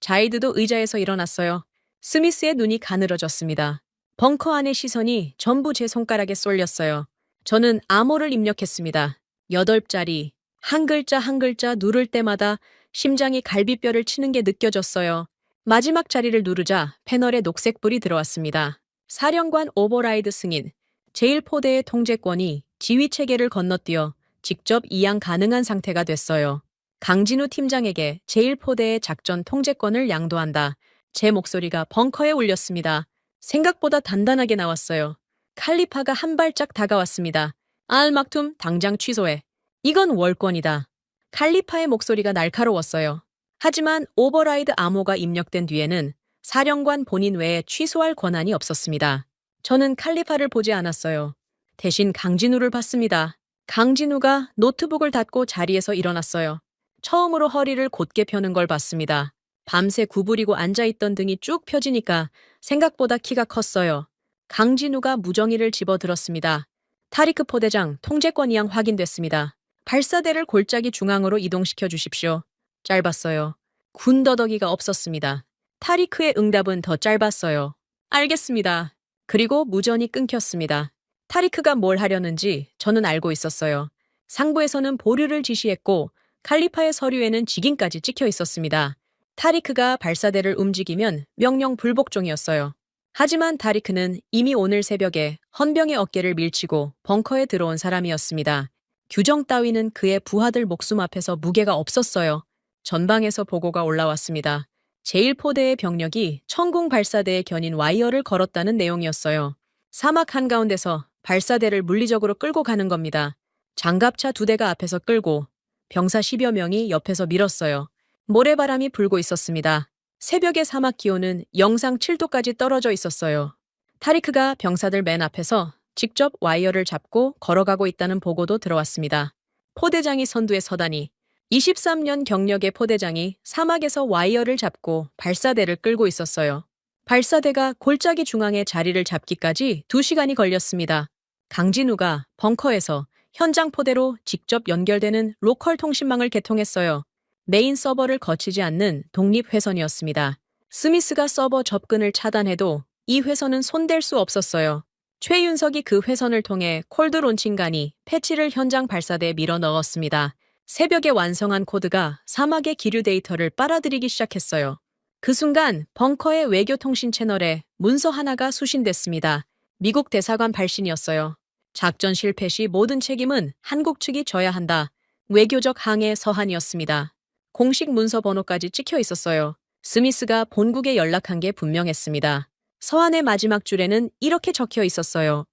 자이드도 의자에서 일어났어요. 스미스의 눈이 가늘어졌습니다. 벙커 안의 시선이 전부 제 손가락에 쏠렸어요. 저는 암호를 입력했습니다. 8자리, 한 글자 한 글자 누를 때마다 심장이 갈비뼈를 치는 게 느껴졌어요. 마지막 자리를 누르자 패널에 녹색불이 들어왔습니다. 사령관 오버라이드 승인, 제1포대의 통제권이 지휘체계를 건너뛰어 직접 이양 가능한 상태가 됐어요. 강진우 팀장에게 제1포대의 작전 통제권을 양도한다. 제 목소리가 벙커에 울렸습니다. 생각보다 단단하게 나왔어요. 칼리파가 한 발짝 다가왔습니다. 알막툼 당장 취소해. 이건 월권이다. 칼리파의 목소리가 날카로웠어요. 하지만 오버라이드 암호가 입력된 뒤에는 사령관 본인 외에 취소할 권한이 없었습니다. 저는 칼리파를 보지 않았어요. 대신 강진우를 봤습니다. 강진우가 노트북을 닫고 자리에서 일어났어요. 처음으로 허리를 곧게 펴는 걸 봤습니다. 밤새 구부리고 앉아있던 등이 쭉 펴지니까 생각보다 키가 컸어요. 강진우가 무정의를 집어들었습니다. 타리크 포대장 통제권 이양 확인됐습니다. 발사대를 골짜기 중앙으로 이동시켜 주십시오. 짧았어요. 군더더기가 없었습니다. 타리크의 응답은 더 짧았어요. 알겠습니다. 그리고 무전이 끊겼습니다. 타리크가 뭘 하려는지 저는 알고 있었어요. 상부에서는 보류를 지시했고 칼리파의 서류에는 직인까지 찍혀 있었습니다. 타리크가 발사대를 움직이면 명령 불복종이었어요. 하지만 타리크는 이미 오늘 새벽에 헌병의 어깨를 밀치고 벙커에 들어온 사람이었습니다. 규정 따위는 그의 부하들 목숨 앞에서 무게가 없었어요. 전방에서 보고가 올라왔습니다. 제1포대의 병력이 천궁 발사대에 겨닌 와이어를 걸었다는 내용이었어요. 사막 한가운데서 발사대를 물리적으로 끌고 가는 겁니다. 장갑차 2대가 앞에서 끌고 병사 10여 명이 옆에서 밀었어요. 모래바람이 불고 있었습니다. 새벽의 사막 기온은 영상 7도까지 떨어져 있었어요. 타리크가 병사들 맨 앞에서 직접 와이어를 잡고 걸어가고 있다는 보고도 들어왔습니다. 포대장이 선두에 서다니 23년 경력의 포대장이 사막에서 와이어를 잡고 발사대를 끌고 있었어요. 발사대가 골짜기 중앙에 자리를 잡기까지 2시간이 걸렸습니다. 강진우가 벙커에서 현장 포대로 직접 연결되는 로컬 통신망을 개통했어요. 메인 서버를 거치지 않는 독립회선이었습니다. 스미스가 서버 접근을 차단해도 이 회선은 손댈 수 없었어요. 최윤석이 그 회선을 통해 콜드 론칭간이 패치를 현장 발사대에 밀어 넣었습니다. 새벽에 완성한 코드가 사막의 기류 데이터를 빨아들이기 시작했어요. 그 순간 벙커의 외교통신 채널에 문서 하나가 수신됐습니다. 미국 대사관 발신이었어요. 작전 실패 시 모든 책임은 한국 측이 져야 한다. 외교적 항해 서한이었습니다. 공식 문서 번호까지 찍혀 있었어요. 스미스가 본국에 연락한 게 분명했습니다. 서한의 마지막 줄에는 이렇게 적혀 있었어요.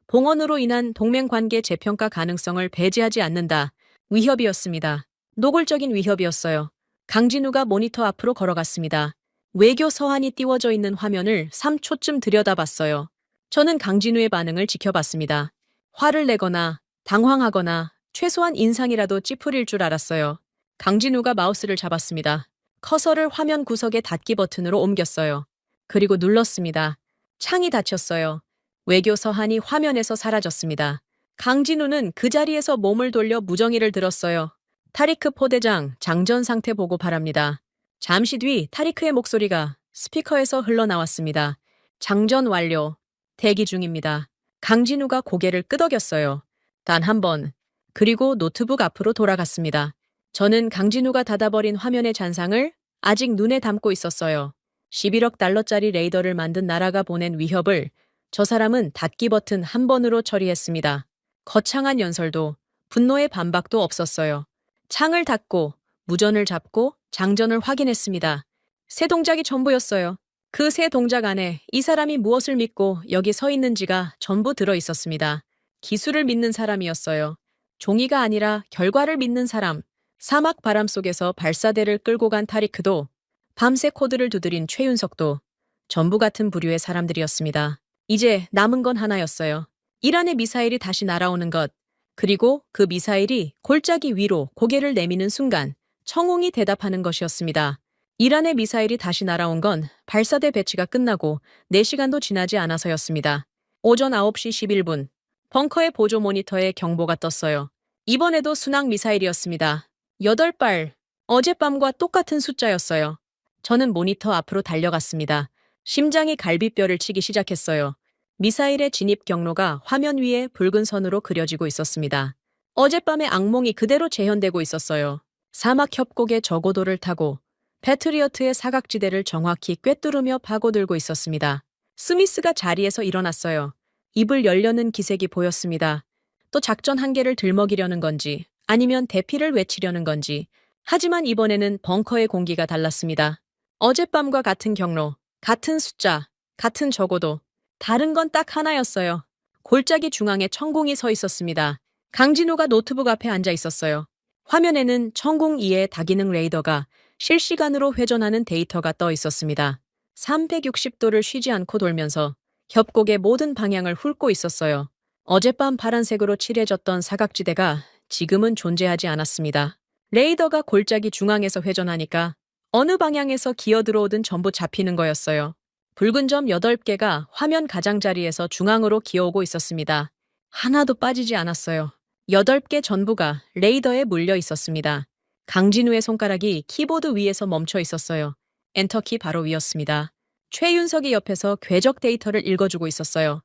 봉헌으로 인한 동맹관계 재평가 가능성을 배제하지 않는다. 위협이었습니다. 노골적인 위협이었어요. 강진우가 모니터 앞으로 걸어갔습니다. 외교 서한이 띄워져 있는 화면을 3초쯤 들여다봤어요. 저는 강진우의 반응을 지켜봤습니다. 화를 내거나 당황하거나 최소한 인상이라도 찌푸릴 줄 알았어요. 강진우가 마우스를 잡았습니다. 커서를 화면 구석의 닫기 버튼으로 옮겼어요. 그리고 눌렀습니다. 창이 닫혔어요. 외교 서한이 화면에서 사라졌습니다. 강진우는 그 자리에서 몸을 돌려 무정의를 들었어요. 타리크 포대장, 장전 상태 보고 바랍니다. 잠시 뒤 타리크의 목소리가 스피커에서 흘러나왔습니다. 장전 완료. 대기 중입니다. 강진우가 고개를 끄덕였어요. 단 한 번. 그리고 노트북 앞으로 돌아갔습니다. 저는 강진우가 닫아버린 화면의 잔상을 아직 눈에 담고 있었어요. 11억 달러짜리 레이더를 만든 나라가 보낸 위협을 저 사람은 닫기 버튼 한 번으로 처리했습니다. 거창한 연설도 분노의 반박도 없었어요. 창을 닫고 무전을 잡고 장전을 확인했습니다. 세 동작이 전부였어요. 그 세 동작 안에 이 사람이 무엇을 믿고 여기 서 있는지가 전부 들어 있었습니다. 기술을 믿는 사람이었어요. 종이가 아니라 결과를 믿는 사람. 사막 바람 속에서 발사대를 끌고 간 타리크도 밤새 코드를 두드린 최윤석도 전부 같은 부류의 사람들이었습니다. 이제 남은 건 하나였어요. 이란의 미사일이 다시 날아오는 것. 그리고 그 미사일이 골짜기 위로 고개를 내미는 순간 청홍이 대답하는 것이었습니다. 이란의 미사일이 다시 날아온 건 발사대 배치가 끝나고 4시간도 지나지 않아서였습니다. 오전 9시 11분, 벙커의 보조 모니터에 경보가 떴어요. 이번에도 순항 미사일이었습니다. 8발, 어젯밤과 똑같은 숫자였어요. 저는 모니터 앞으로 달려갔습니다. 심장이 갈비뼈를 치기 시작했어요. 미사일의 진입 경로가 화면 위에 붉은 선으로 그려지고 있었습니다. 어젯밤의 악몽이 그대로 재현되고 있었어요. 사막 협곡의 저고도를 타고 패트리어트의 사각지대를 정확히 꿰뚫으며 파고들고 있었습니다. 스미스가 자리에서 일어났어요. 입을 열려는 기색이 보였습니다. 또 작전 한계를 들먹이려는 건지 아니면 대피를 외치려는 건지. 하지만 이번에는 벙커의 공기가 달랐습니다. 어젯밤과 같은 경로, 같은 숫자, 같은 적어도 다른 건 딱 하나였어요. 골짜기 중앙에 천공이 서 있었습니다. 강진우가 노트북 앞에 앉아 있었어요. 화면에는 천공 2의 다기능 레이더가 실시간으로 회전하는 데이터가 떠 있었습니다. 360도를 쉬지 않고 돌면서 협곡의 모든 방향을 훑고 있었어요. 어젯밤 파란색으로 칠해졌던 사각지대가 지금은 존재하지 않았습니다. 레이더가 골짜기 중앙에서 회전하니까 어느 방향에서 기어 들어오든 전부 잡히는 거였어요. 붉은 점 8개가 화면 가장자리에서 중앙으로 기어오고 있었습니다. 하나도 빠지지 않았어요. 8개 전부가 레이더에 물려 있었습니다. 강진우의 손가락이 키보드 위에서 멈춰 있었어요. 엔터키 바로 위였습니다. 최윤석이 옆에서 궤적 데이터를 읽어주고 있었어요.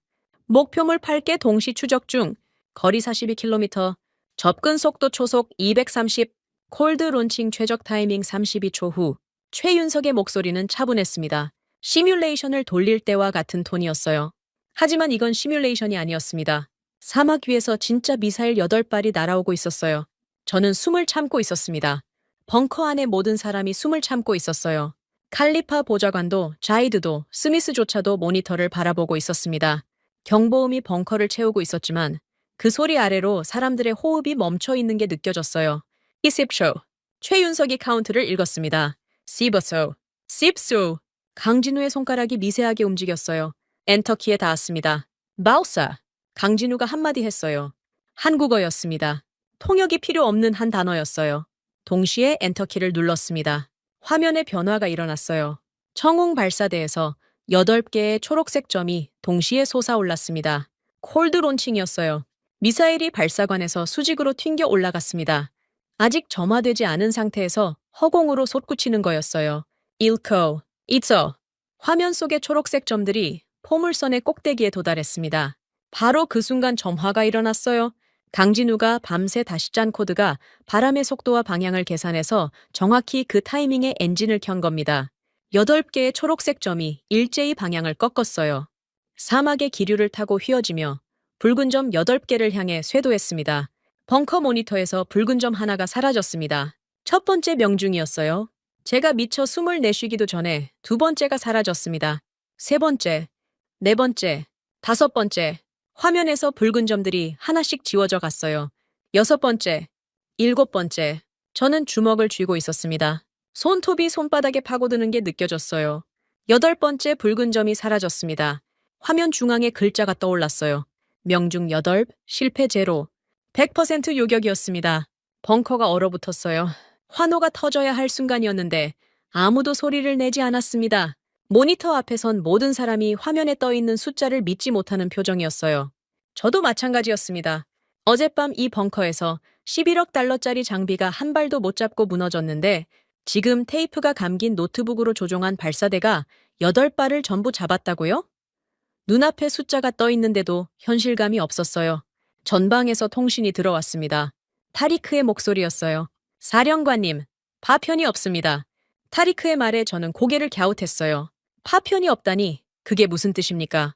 목표물 8개 동시 추적 중, 거리 42km, 접근 속도 초속 230, 콜드 론칭 최적 타이밍 32초 후. 최윤석의 목소리는 차분했습니다. 시뮬레이션을 돌릴 때와 같은 톤이었어요. 하지만 이건 시뮬레이션이 아니었습니다. 사막 위에서 진짜 미사일 8발이 날아오고 있었어요. 저는 숨을 참고 있었습니다. 벙커 안에 모든 사람이 숨을 참고 있었어요. 칼리파 보좌관도, 자이드도, 스미스조차도 모니터를 바라보고 있었습니다. 경보음이 벙커를 채우고 있었지만 그 소리 아래로 사람들의 호흡이 멈춰 있는 게 느껴졌어요. 20초. 최윤석이 카운트를 읽었습니다. 씹어서. 씹소. 강진우의 손가락이 미세하게 움직였어요. 엔터키에 닿았습니다. 마우사. 강진우가 한마디 했어요. 한국어였습니다. 통역이 필요 없는 한 단어였어요. 동시에 엔터키를 눌렀습니다. 화면에 변화가 일어났어요. 청웅 발사대에서 8개의 초록색 점이 동시에 솟아올랐습니다. 콜드 론칭이었어요. 미사일이 발사관에서 수직으로 튕겨 올라갔습니다. 아직 점화되지 않은 상태에서 허공으로 솟구치는 거였어요. 일코, 이처. 화면 속의 초록색 점들이 포물선의 꼭대기에 도달했습니다. 바로 그 순간 점화가 일어났어요. 강진우가 밤새 다시 짠 코드가 바람의 속도와 방향을 계산해서 정확히 그 타이밍에 엔진을 켠 겁니다. 8개의 초록색 점이 일제히 방향을 꺾었어요. 사막의 기류를 타고 휘어지며 붉은 점 8개를 향해 쇄도했습니다. 벙커 모니터에서 붉은 점 하나가 사라졌습니다. 첫 번째 명중이었어요. 제가 미처 숨을 내쉬기도 전에 두 번째가 사라졌습니다. 세 번째, 네 번째, 다섯 번째. 화면에서 붉은 점들이 하나씩 지워져 갔어요. 6번째, 7번째. 저는 주먹을 쥐고 있었습니다. 손톱이 손바닥에 파고드는 게 느껴졌어요. 8번째 붉은 점이 사라졌습니다. 화면 중앙에 글자가 떠올랐어요. 명중 8, 실패 0. 100% 요격이었습니다. 벙커가 얼어붙었어요. 환호가 터져야 할 순간이었는데 아무도 소리를 내지 않았습니다. 모니터 앞에선 모든 사람이 화면에 떠있는 숫자를 믿지 못하는 표정이었어요. 저도 마찬가지였습니다. 어젯밤 이 벙커에서 11억 달러짜리 장비가 한 발도 못 잡고 무너졌는데 지금 테이프가 감긴 노트북으로 조종한 발사대가 8발을 전부 잡았다고요? 눈앞에 숫자가 떠있는데도 현실감이 없었어요. 전방에서 통신이 들어왔습니다. 타리크의 목소리였어요. 사령관님, 파편이 없습니다. 타리크의 말에 저는 고개를 갸웃했어요. 파편이 없다니 그게 무슨 뜻입니까?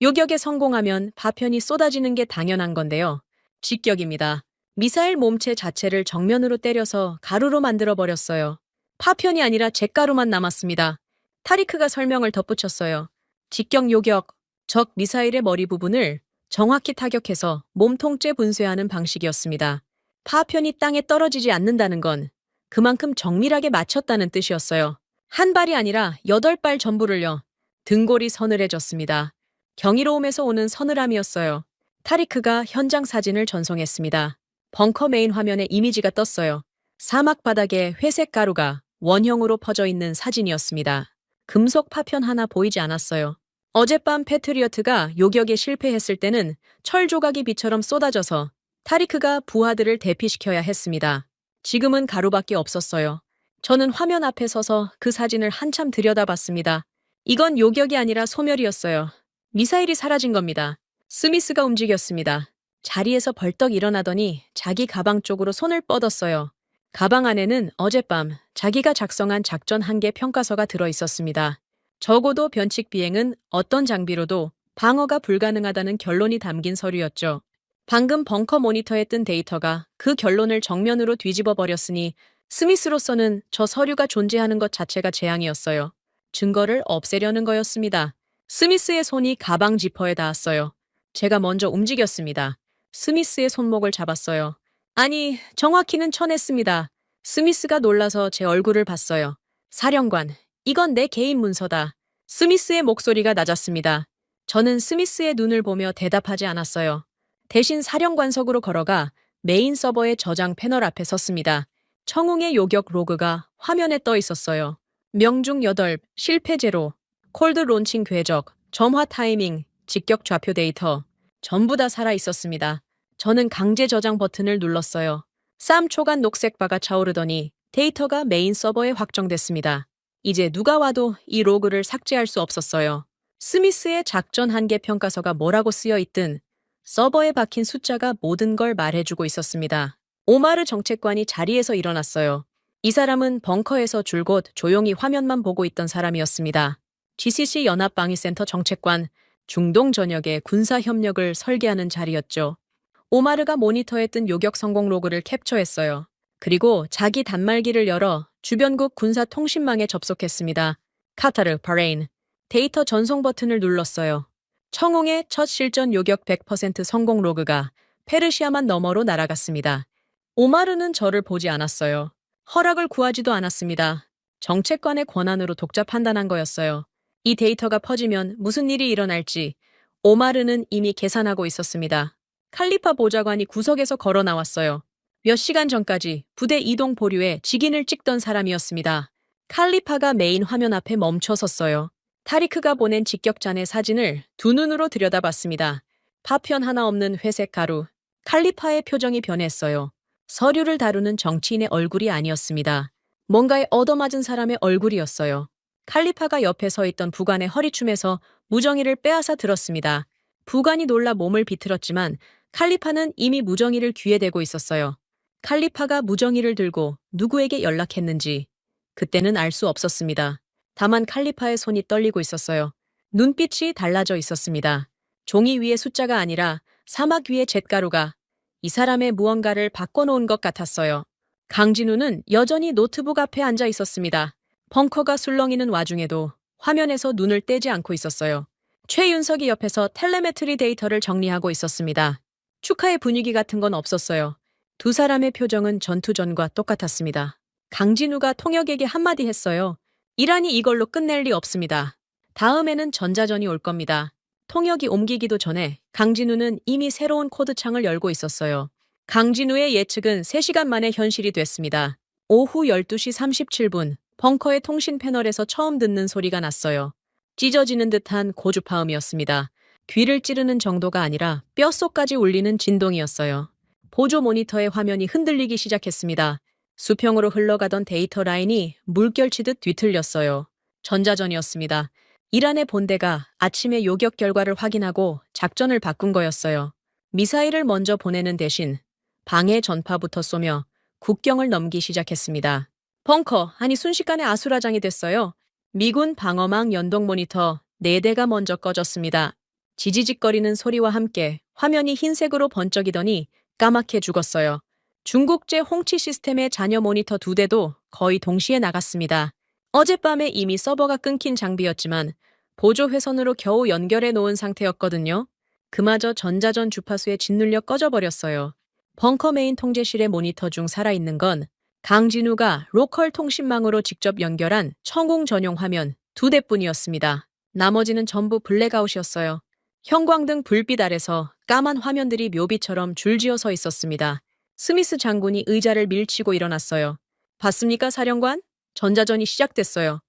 요격에 성공하면 파편이 쏟아지는 게 당연한 건데요. 직격입니다. 미사일 몸체 자체를 정면으로 때려서 가루로 만들어버렸어요. 파편이 아니라 잿가루만 남았습니다. 타리크가 설명을 덧붙였어요. 직격 요격, 적 미사일의 머리 부분을 정확히 타격해서 몸통째 분쇄하는 방식이었습니다. 파편이 땅에 떨어지지 않는다는 건 그만큼 정밀하게 맞췄다는 뜻이었어요. 한 발이 아니라 8발 전부를요. 등골이 서늘해졌습니다. 경이로움에서 오는 서늘함이었어요. 타리크가 현장 사진을 전송했습니다. 벙커 메인 화면에 이미지가 떴어요. 사막 바닥에 회색 가루가 원형으로 퍼져 있는 사진이었습니다. 금속 파편 하나 보이지 않았어요. 어젯밤 패트리어트가 요격에 실패했을 때는 철 조각이 비처럼 쏟아져서 타리크가 부하들을 대피시켜야 했습니다. 지금은 가루밖에 없었어요. 저는 화면 앞에 서서 그 사진을 한참 들여다봤습니다. 이건 요격이 아니라 소멸이었어요. 미사일이 사라진 겁니다. 스미스가 움직였습니다. 자리에서 벌떡 일어나더니 자기 가방 쪽으로 손을 뻗었어요. 가방 안에는 어젯밤 자기가 작성한 작전 한계 평가서가 들어 있었습니다. 적어도 변칙 비행은 어떤 장비로도 방어가 불가능하다는 결론이 담긴 서류였죠. 방금 벙커 모니터에 뜬 데이터가 그 결론을 정면으로 뒤집어 버렸으니 스미스로서는 저 서류가 존재하는 것 자체가 재앙이었어요. 증거를 없애려는 거였습니다. 스미스의 손이 가방 지퍼에 닿았어요. 제가 먼저 움직였습니다. 스미스의 손목을 잡았어요. 아니, 정확히는 쳐냈습니다. 스미스가 놀라서 제 얼굴을 봤어요. 사령관, 이건 내 개인 문서다. 스미스의 목소리가 낮았습니다. 저는 스미스의 눈을 보며 대답하지 않았어요. 대신 사령관석으로 걸어가 메인 서버의 저장 패널 앞에 섰습니다. 청웅의 요격 로그가 화면에 떠 있었어요. 명중 8, 실패 제로, 콜드 론칭 궤적, 점화 타이밍, 직격 좌표 데이터. 전부 다 살아 있었습니다. 저는 강제 저장 버튼을 눌렀어요. 쌈초간 녹색 바가 차오르더니 데이터가 메인 서버에 확정됐습니다. 이제 누가 와도 이 로그를 삭제할 수 없었어요. 스미스의 작전 한계 평가서가 뭐라고 쓰여 있든 서버에 박힌 숫자가 모든 걸 말해주고 있었습니다. 오마르 정책관이 자리에서 일어났어요. 이 사람은 벙커에서 줄곧 조용히 화면만 보고 있던 사람이었습니다. GCC 연합방위센터 정책관, 중동 전역의 군사 협력을 설계하는 자리였죠. 오마르가 모니터에 뜬 요격 성공 로그를 캡처했어요. 그리고 자기 단말기를 열어 주변국 군사 통신망에 접속했습니다. 카타르, 바레인. 데이터 전송 버튼을 눌렀어요. 청웅의 첫 실전 요격 100% 성공 로그가 페르시아만 너머로 날아갔습니다. 오마르는 저를 보지 않았어요. 허락을 구하지도 않았습니다. 정책관의 권한으로 독자 판단한 거였어요. 이 데이터가 퍼지면 무슨 일이 일어날지 오마르는 이미 계산하고 있었습니다. 칼리파 보좌관이 구석에서 걸어 나왔어요. 몇 시간 전까지 부대 이동 보류에 직인을 찍던 사람이었습니다. 칼리파가 메인 화면 앞에 멈춰 섰어요. 타리크가 보낸 직격잔의 사진을 두 눈으로 들여다봤습니다. 파편 하나 없는 회색 가루. 칼리파의 표정이 변했어요. 서류를 다루는 정치인의 얼굴이 아니었습니다. 뭔가에 얻어맞은 사람의 얼굴이었어요. 칼리파가 옆에 서 있던 부관의 허리춤에서 무정이를 빼앗아 들었습니다. 부관이 놀라 몸을 비틀었지만 칼리파는 이미 무정이를 귀에 대고 있었어요. 칼리파가 무정이를 들고 누구에게 연락했는지 그때는 알 수 없었습니다. 다만 칼리파의 손이 떨리고 있었어요. 눈빛이 달라져 있었습니다. 종이 위에 숫자가 아니라 사막 위에 잿가루가 이 사람의 무언가를 바꿔놓은 것 같았어요. 강진우는 여전히 노트북 앞에 앉아 있었습니다. 벙커가 술렁이는 와중에도 화면에서 눈을 떼지 않고 있었어요. 최윤석이 옆에서 텔레메트리 데이터를 정리하고 있었습니다. 축하의 분위기 같은 건 없었어요. 두 사람의 표정은 전투 전과 똑같았습니다. 강진우가 통역에게 한마디 했어요. 이란이 이걸로 끝낼 리 없습니다. 다음에는 전자전이 올 겁니다. 통역이 옮기기도 전에 강진우는 이미 새로운 코드창을 열고 있었어요. 강진우의 예측은 3시간 만에 현실이 됐습니다. 오후 12시 37분, 벙커의 통신 패널에서 처음 듣는 소리가 났어요. 찢어지는 듯한 고주파음이었습니다. 귀를 찌르는 정도가 아니라 뼛속까지 울리는 진동이었어요. 보조 모니터의 화면이 흔들리기 시작했습니다. 수평으로 흘러가던 데이터 라인이 물결치듯 뒤틀렸어요. 전자전이었습니다. 이란의 본대가 아침에 요격 결과를 확인하고 작전을 바꾼 거였어요. 미사일을 먼저 보내는 대신 방해 전파부터 쏘며 국경을 넘기 시작했습니다. 벙커, 아니 순식간에 아수라장이 됐어요. 미군 방어망 연동 모니터 4대가 먼저 꺼졌습니다. 지지직거리는 소리와 함께 화면이 흰색으로 번쩍이더니 까맣게 죽었어요. 중국제 홍치 시스템의 잔여 모니터 2대도 거의 동시에 나갔습니다. 어젯밤에 이미 서버가 끊긴 장비였지만 보조 회선으로 겨우 연결해 놓은 상태였거든요. 그마저 전자전 주파수에 짓눌려 꺼져버렸어요. 벙커 메인 통제실의 모니터 중 살아있는 건 강진우가 로컬 통신망으로 직접 연결한 청웅 전용 화면 2대뿐이었습니다. 나머지는 전부 블랙아웃이었어요. 형광등 불빛 아래서 까만 화면들이 묘비처럼 줄지어 서 있었습니다. 스미스 장군이 의자를 밀치고 일어났어요. 봤습니까, 사령관? 전자전이 시작됐어요.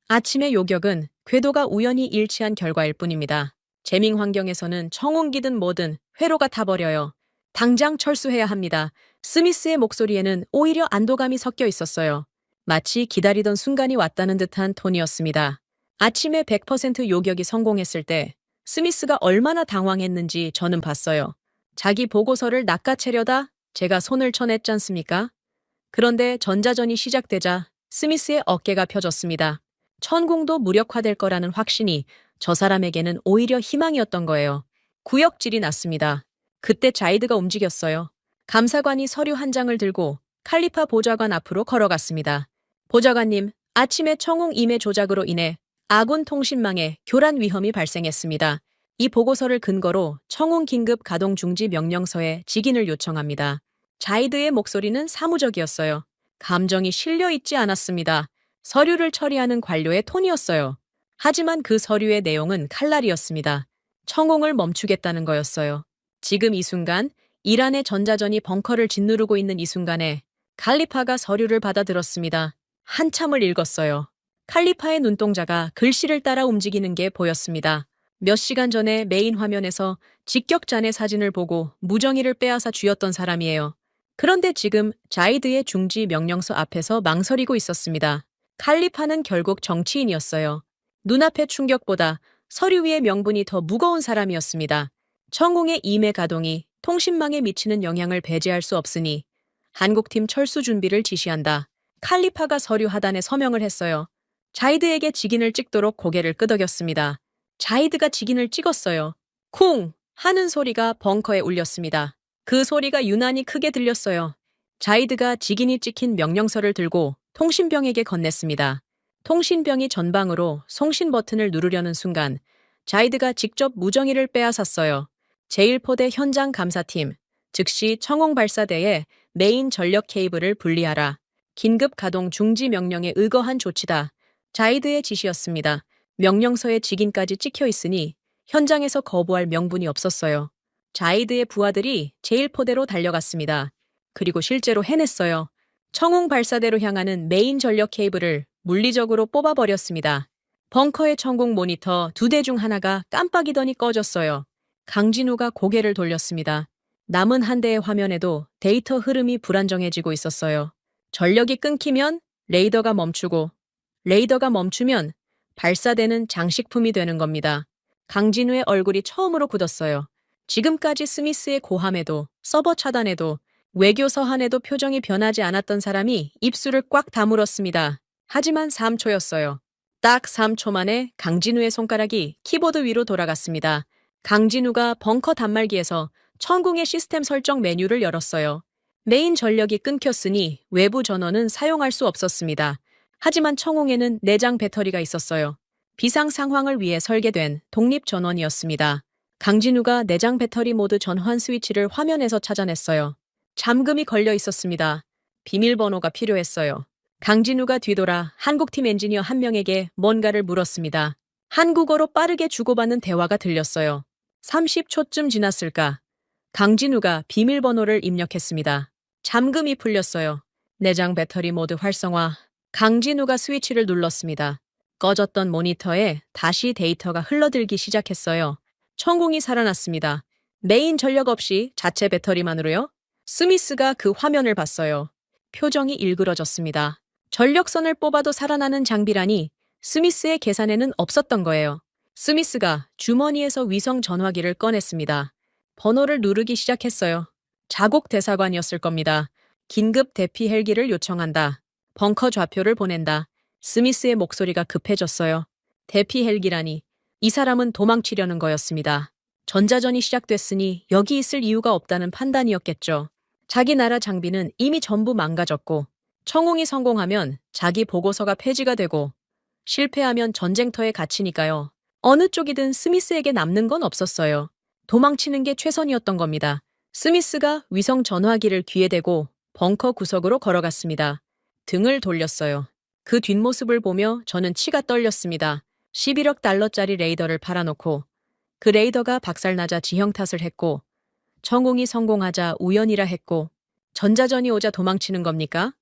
아침의 요격은 궤도가 우연히 일치한 결과일 뿐입니다. 재밍 환경에서는 청웅기든 뭐든 회로가 타버려요. 당장 철수해야 합니다. 스미스의 목소리에는 오히려 안도감이 섞여 있었어요. 마치 기다리던 순간이 왔다는 듯한 톤이었습니다. 아침에 100% 요격이 성공했을 때 스미스가 얼마나 당황했는지 저는 봤어요. 자기 보고서를 낚아채려다 제가 손을 쳐냈지 않습니까? 그런데 전자전이 시작되자 스미스의 어깨가 펴졌습니다. 천공도 무력화될 거라는 확신이 저 사람에게는 오히려 희망이었던 거예요. 구역질이 났습니다. 그때 자이드가 움직였어요. 감사관이 서류 한 장을 들고 칼리파 보좌관 앞으로 걸어갔습니다. 보좌관님, 아침에 청웅 임의 조작으로 인해 아군 통신망에 교란 위험이 발생했습니다. 이 보고서를 근거로 청웅 긴급 가동 중지 명령서에 직인을 요청합니다. 자이드의 목소리는 사무적이었어요. 감정이 실려 있지 않았습니다. 서류를 처리하는 관료의 톤이었어요. 하지만 그 서류의 내용은 칼날이었습니다. 청홍을 멈추겠다는 거였어요. 지금 이 순간 이란의 전자전이 벙커를 짓누르고 있는 이 순간에 칼리파가 서류를 받아들었습니다. 한참을 읽었어요. 칼리파의 눈동자가 글씨를 따라 움직이는 게 보였습니다. 몇 시간 전에 메인 화면에서 직격잔의 사진을 보고 무정의를 빼앗아 쥐었던 사람이에요. 그런데 지금 자이드의 중지 명령서 앞에서 망설이고 있었습니다. 칼리파는 결국 정치인이었어요. 눈앞의 충격보다 서류 위의 명분이 더 무거운 사람이었습니다. 청홍의 임의 가동이 통신망에 미치는 영향을 배제할 수 없으니 한국팀 철수 준비를 지시한다. 칼리파가 서류 하단에 서명을 했어요. 자이드에게 직인을 찍도록 고개를 끄덕였습니다. 자이드가 직인을 찍었어요. 쿵! 하는 소리가 벙커에 울렸습니다. 그 소리가 유난히 크게 들렸어요. 자이드가 직인이 찍힌 명령서를 들고 통신병에게 건넸습니다. 통신병이 전방으로 송신 버튼을 누르려는 순간 자이드가 직접 무정의를 빼앗았어요. 제1포대 현장 감사팀, 즉시 청홍 발사대에 메인 전력 케이블을 분리하라. 긴급 가동 중지 명령에 의거한 조치다. 자이드의 지시였습니다. 명령서에 직인까지 찍혀 있으니 현장에서 거부할 명분이 없었어요. 자이드의 부하들이 제1포대로 달려갔습니다. 그리고 실제로 해냈어요. 청홍 발사대로 향하는 메인 전력 케이블을 물리적으로 뽑아버렸습니다. 벙커의 천공 모니터 2대 중 하나가 깜빡이더니 꺼졌어요. 강진우가 고개를 돌렸습니다. 남은 한 대의 화면에도 데이터 흐름이 불안정해지고 있었어요. 전력이 끊기면 레이더가 멈추고, 레이더가 멈추면 발사대는 장식품이 되는 겁니다. 강진우의 얼굴이 처음으로 굳었어요. 지금까지 스미스의 고함에도, 서버 차단에도, 외교 서한에도 표정이 변하지 않았던 사람이 입술을 꽉 다물었습니다. 하지만 3초였어요. 딱 3초 만에 강진우의 손가락이 키보드 위로 돌아갔습니다. 강진우가 벙커 단말기에서 천궁의 시스템 설정 메뉴를 열었어요. 메인 전력이 끊겼으니 외부 전원은 사용할 수 없었습니다. 하지만 청홍에는 내장 배터리가 있었어요. 비상 상황을 위해 설계된 독립 전원이었습니다. 강진우가 내장 배터리 모드 전환 스위치를 화면에서 찾아냈어요. 잠금이 걸려 있었습니다. 비밀번호가 필요했어요. 강진우가 뒤돌아 한국팀 엔지니어 한 명에게 뭔가를 물었습니다. 한국어로 빠르게 주고받는 대화가 들렸어요. 30초쯤 지났을까? 강진우가 비밀번호를 입력했습니다. 잠금이 풀렸어요. 내장 배터리 모드 활성화. 강진우가 스위치를 눌렀습니다. 꺼졌던 모니터에 다시 데이터가 흘러들기 시작했어요. 천공이 살아났습니다. 메인 전력 없이 자체 배터리만으로요? 스미스가 그 화면을 봤어요. 표정이 일그러졌습니다. 전력선을 뽑아도 살아나는 장비라니 스미스의 계산에는 없었던 거예요. 스미스가 주머니에서 위성 전화기를 꺼냈습니다. 번호를 누르기 시작했어요. 자국 대사관이었을 겁니다. 긴급 대피 헬기를 요청한다. 벙커 좌표를 보낸다. 스미스의 목소리가 급해졌어요. 대피 헬기라니. 이 사람은 도망치려는 거였습니다. 전자전이 시작됐으니 여기 있을 이유가 없다는 판단이었겠죠. 자기 나라 장비는 이미 전부 망가졌고 청홍이 성공하면 자기 보고서가 폐지가 되고 실패하면 전쟁터에 갇히니까요. 어느 쪽이든 스미스에게 남는 건 없었어요. 도망치는 게 최선이었던 겁니다. 스미스가 위성 전화기를 귀에 대고 벙커 구석으로 걸어갔습니다. 등을 돌렸어요. 그 뒷모습을 보며 저는 치가 떨렸습니다. 11억 달러짜리 레이더를 팔아놓고 그 레이더가 박살나자 지형 탓을 했고 청홍이 성공하자 우연이라 했고 전자전이 오자 도망치는 겁니까?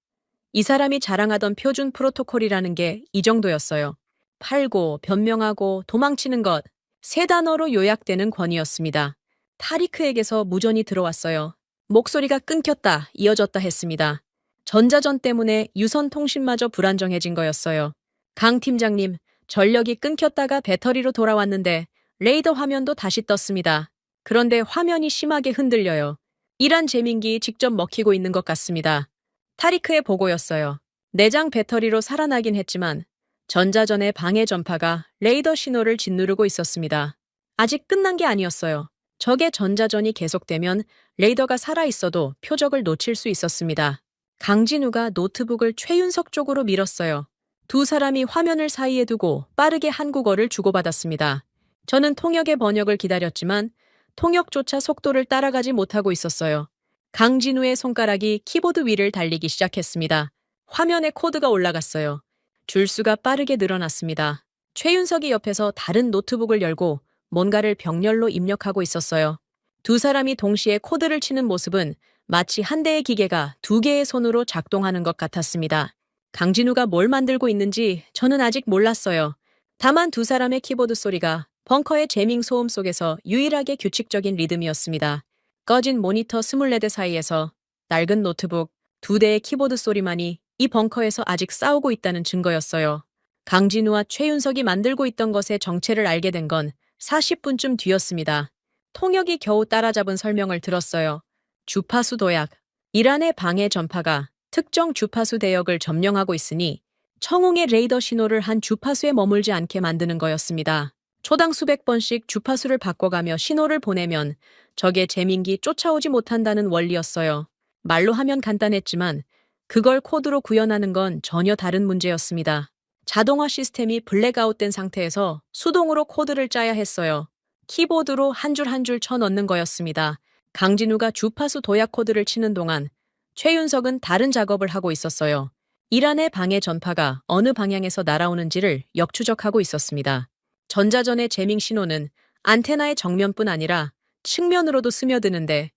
이 사람이 자랑하던 표준 프로토콜이라는 게 이 정도였어요. 팔고 변명하고 도망치는 것, 세 단어로 요약되는 권위였습니다. 타리크에게서 무전이 들어왔어요. 목소리가 끊겼다, 이어졌다 했습니다. 전자전 때문에 유선 통신마저 불안정해진 거였어요. 강 팀장님, 전력이 끊겼다가 배터리로 돌아왔는데 레이더 화면도 다시 떴습니다. 그런데 화면이 심하게 흔들려요. 이란 재민기 직접 먹히고 있는 것 같습니다. 타리크의 보고였어요. 내장 배터리로 살아나긴 했지만 전자전의 방해 전파가 레이더 신호를 짓누르고 있었습니다. 아직 끝난 게 아니었어요. 적의 전자전이 계속되면 레이더가 살아있어도 표적을 놓칠 수 있었습니다. 강진우가 노트북을 최윤석 쪽으로 밀었어요. 두 사람이 화면을 사이에 두고 빠르게 한국어를 주고받았습니다. 저는 통역의 번역을 기다렸지만 통역조차 속도를 따라가지 못하고 있었어요. 강진우의 손가락이 키보드 위를 달리기 시작했습니다. 화면에 코드가 올라갔어요. 줄수가 빠르게 늘어났습니다. 최윤석이 옆에서 다른 노트북을 열고 뭔가를 병렬로 입력하고 있었어요. 두 사람이 동시에 코드를 치는 모습은 마치 한 대의 기계가 두 개의 손으로 작동하는 것 같았습니다. 강진우가 뭘 만들고 있는지 저는 아직 몰랐어요. 다만 두 사람의 키보드 소리가 벙커의 재밍 소음 속에서 유일하게 규칙적인 리듬이었습니다. 꺼진 모니터 24대 사이에서 낡은 노트북 두 대의 키보드 소리만이 이 벙커에서 아직 싸우고 있다는 증거였어요. 강진우와 최윤석이 만들고 있던 것의 정체를 알게 된 건 40분쯤 뒤였습니다. 통역이 겨우 따라잡은 설명을 들었어요. 주파수 도약. 이란의 방해 전파가 특정 주파수 대역을 점령하고 있으니 청홍의 레이더 신호를 한 주파수에 머물지 않게 만드는 거였습니다. 초당 수백 번씩 주파수를 바꿔가며 신호를 보내면 적의 재민기 쫓아오지 못한다는 원리였어요. 말로 하면 간단했지만 그걸 코드로 구현하는 건 전혀 다른 문제였습니다. 자동화 시스템이 블랙아웃된 상태에서 수동으로 코드를 짜야 했어요. 키보드로 한 줄 한 줄 쳐넣는 거였습니다. 강진우가 주파수 도약 코드를 치는 동안 최윤석은 다른 작업을 하고 있었어요. 이란의 방해 전파가 어느 방향에서 날아오는지를 역추적하고 있었습니다. 전자전의 재밍 신호는 안테나의 정면뿐 아니라 측면으로도 스며드는데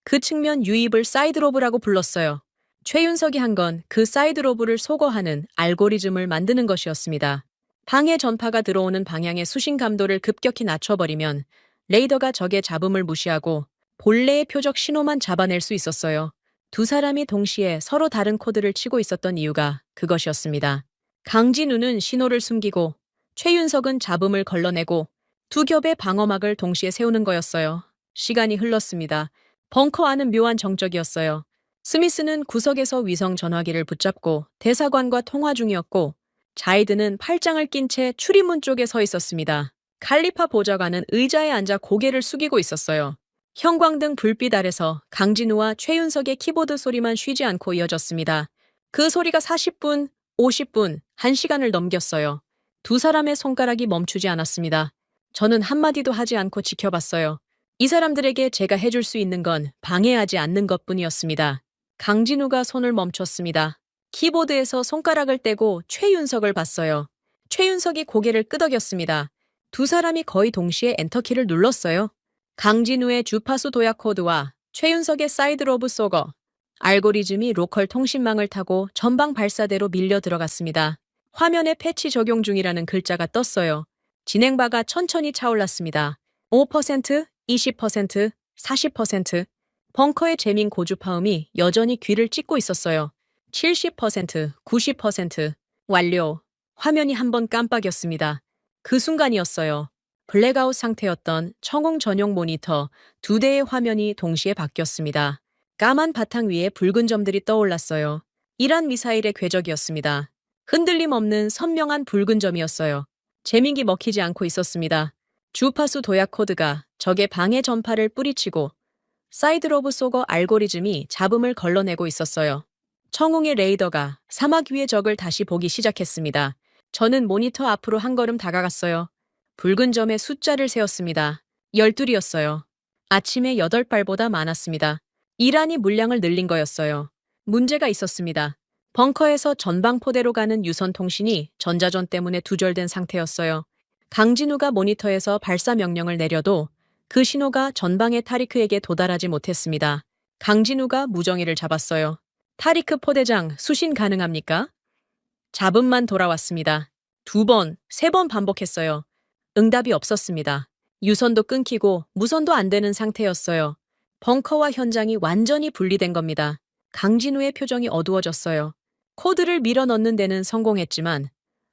그 측면 유입을 사이드로브라고 불렀어요. 최윤석이 한 건 그 사이드로브를 소거하는 알고리즘을 만드는 것이었습니다. 방해 전파가 들어오는 방향의 수신 감도를 급격히 낮춰버리면 레이더가 적의 잡음을 무시하고 본래의 표적 신호만 잡아낼 수 있었어요. 두 사람이 동시에 서로 다른 코드를 치고 있었던 이유가 그것이었습니다. 강진우는 신호를 숨기고 최윤석은 잡음을 걸러내고 두 겹의 방어막을 동시에 세우는 거였어요. 시간이 흘렀습니다. 벙커 안은 묘한 정적이었어요. 스미스는 구석에서 위성 전화기를 붙잡고 대사관과 통화 중이었고 자이드는 팔짱을 낀 채 출입문 쪽에 서 있었습니다. 칼리파 보좌관은 의자에 앉아 고개를 숙이고 있었어요. 형광등 불빛 아래서 강진우와 최윤석의 키보드 소리만 쉬지 않고 이어졌습니다. 그 소리가 40분, 50분, 1시간을 넘겼어요. 두 사람의 손가락이 멈추지 않았습니다. 저는 한마디도 하지 않고 지켜봤어요. 이 사람들에게 제가 해줄 수 있는 건 방해하지 않는 것뿐이었습니다. 강진우가 손을 멈췄습니다. 키보드에서 손가락을 떼고 최윤석을 봤어요. 최윤석이 고개를 끄덕였습니다. 두 사람이 거의 동시에 엔터키를 눌렀어요. 강진우의 주파수 도약 코드와 최윤석의 사이드로브 소거. 알고리즘이 로컬 통신망을 타고 전방 발사대로 밀려 들어갔습니다. 화면에 패치 적용 중이라는 글자가 떴어요. 진행바가 천천히 차올랐습니다. 5%, 20%, 40%. 벙커의 재민 고주파음이 여전히 귀를 찢고 있었어요. 70%, 90%. 완료. 화면이 한번 깜빡였습니다. 그 순간이었어요. 블랙아웃 상태였던 청홍 전용 모니터 두 대의 화면이 동시에 바뀌었습니다. 까만 바탕 위에 붉은 점들이 떠올랐어요. 이란 미사일의 궤적이었습니다. 흔들림 없는 선명한 붉은 점이었어요. 재민기 먹히지 않고 있었습니다. 주파수 도약 코드가 적의 방해 전파를 뿌리치고 사이드로브 소거 알고리즘이 잡음을 걸러내고 있었어요. 청홍의 레이더가 사막 위의 적을 다시 보기 시작했습니다. 저는 모니터 앞으로 한 걸음 다가갔어요. 붉은 점에 숫자를 세었습니다. 12이었어요. 아침에 8발보다 많았습니다. 이란이 물량을 늘린 거였어요. 문제가 있었습니다. 벙커에서 전방포대로 가는 유선 통신이 전자전 때문에 두절된 상태였어요. 강진우가 모니터에서 발사 명령을 내려도 그 신호가 전방의 타리크에게 도달하지 못했습니다. 강진우가 무정의를 잡았어요. 타리크 포대장, 수신 가능합니까? 잡음만 돌아왔습니다. 2번, 3번 반복했어요. 응답이 없었습니다. 유선도 끊기고 무선도 안 되는 상태였어요. 벙커와 현장이 완전히 분리된 겁니다. 강진우의 표정이 어두워졌어요. 코드를 밀어 넣는 데는 성공했지만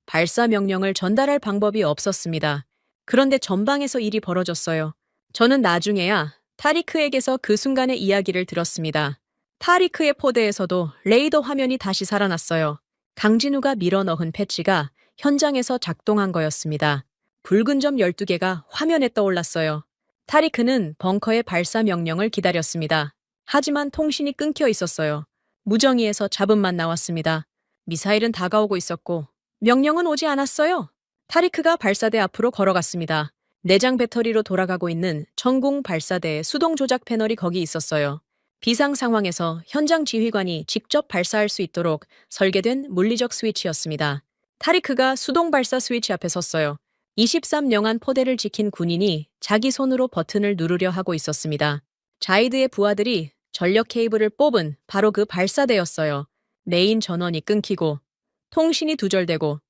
발사 명령을 전달할 방법이 없었습니다. 그런데 전방에서 일이 벌어졌어요. 저는 나중에야 타리크에게서 그 순간의 이야기를 들었습니다. 타리크의 포대에서도 레이더 화면이 다시 살아났어요. 강진우가 밀어넣은 패치가 현장에서 작동한 거였습니다. 붉은 점 12개가 화면에 떠올랐어요. 타리크는 벙커의 발사 명령을 기다렸습니다. 하지만 통신이 끊겨 있었어요. 무정이에서 잡음만 나왔습니다. 미사일은 다가오고 있었고 명령은 오지 않았어요. 타리크가 발사대 앞으로 걸어갔습니다. 내장 배터리로 돌아가고 있는 천궁 발사대의 수동 조작 패널이 거기 있었어요. 비상 상황에서 현장 지휘관이 직접 발사할 수 있도록 설계된 물리적 스위치였습니다. 타리크가 수동 발사 스위치 앞에 섰어요. 23영한 포대를 지킨 군인이 자기 손으로 버튼을 누르려 하고 있었습니다. 자이드의 부하들이 전력 케이블을 뽑은 바로 그 발사대였어요. 메인 전원이 끊기고 통신이 두절되고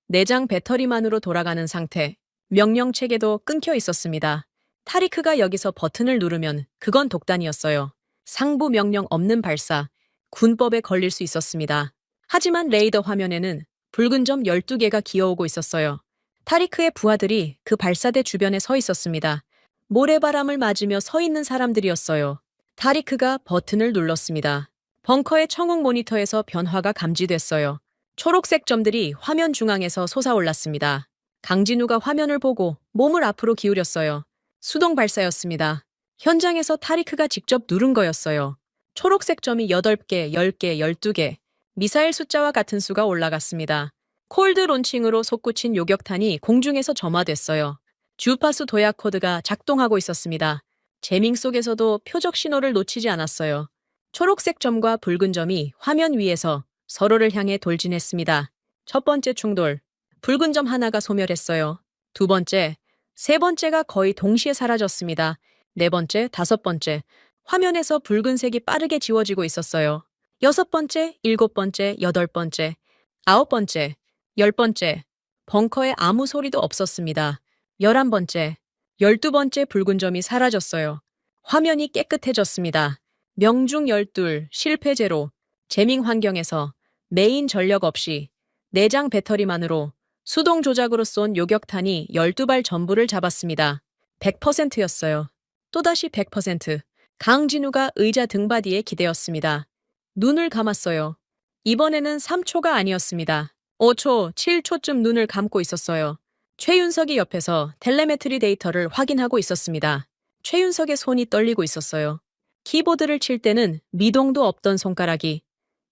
내장 배터리만으로 돌아가는 상태, 명령 체계도 끊겨 있었습니다. 타리크가 여기서 버튼을 누르면 그건 독단이었어요. 상부 명령 없는 발사, 군법에 걸릴 수 있었습니다. 하지만 레이더 화면에는 붉은 점 12개가 기어오고 있었어요. 타리크의 부하들이 그 발사대 주변에 서 있었습니다. 모래바람을 맞으며 서 있는 사람들이었어요. 타리크가 버튼을 눌렀습니다. 벙커의 청웅 모니터에서 변화가 감지됐어요. 초록색 점들이 화면 중앙에서 솟아올랐습니다. 강진우가 화면을 보고 몸을 앞으로 기울였어요. 수동 발사였습니다. 현장에서 타리크가 직접 누른 거였어요. 초록색 점이 8개, 10개, 12개, 미사일 숫자와 같은 수가 올라갔습니다. 콜드 론칭으로 솟구친 요격탄이 공중에서 점화됐어요. 주파수 도약 코드가 작동하고 있었습니다. 재밍 속에서도 표적 신호를 놓치지 않았어요. 초록색 점과 붉은 점이 화면 위에서 서로를 향해 돌진했습니다. 첫 번째 충돌, 붉은 점 하나가 소멸했어요. 두 번째, 세 번째가 거의 동시에 사라졌습니다. 네 번째, 다섯 번째, 화면에서 붉은색이 빠르게 지워지고 있었어요. 여섯 번째, 일곱 번째, 여덟 번째, 아홉 번째, 열 번째, 벙커에 아무 소리도 없었습니다. 11번째, 12번째 붉은 점이 사라졌어요. 화면이 깨끗해졌습니다. 명중 12, 실패 제로, 재밍 환경에서 메인 전력 없이 내장 배터리만으로 수동 조작으로 쏜 요격탄이 12발 전부를 잡았습니다. 100%였어요. 또다시 100%. 강진우가 의자 등받이에 기대었습니다. 눈을 감았어요. 이번에는 3초가 아니었습니다. 5초, 7초쯤 눈을 감고 있었어요. 최윤석이 옆에서 텔레메트리 데이터를 확인하고 있었습니다. 최윤석의 손이 떨리고 있었어요. 키보드를 칠 때는 미동도 없던 손가락이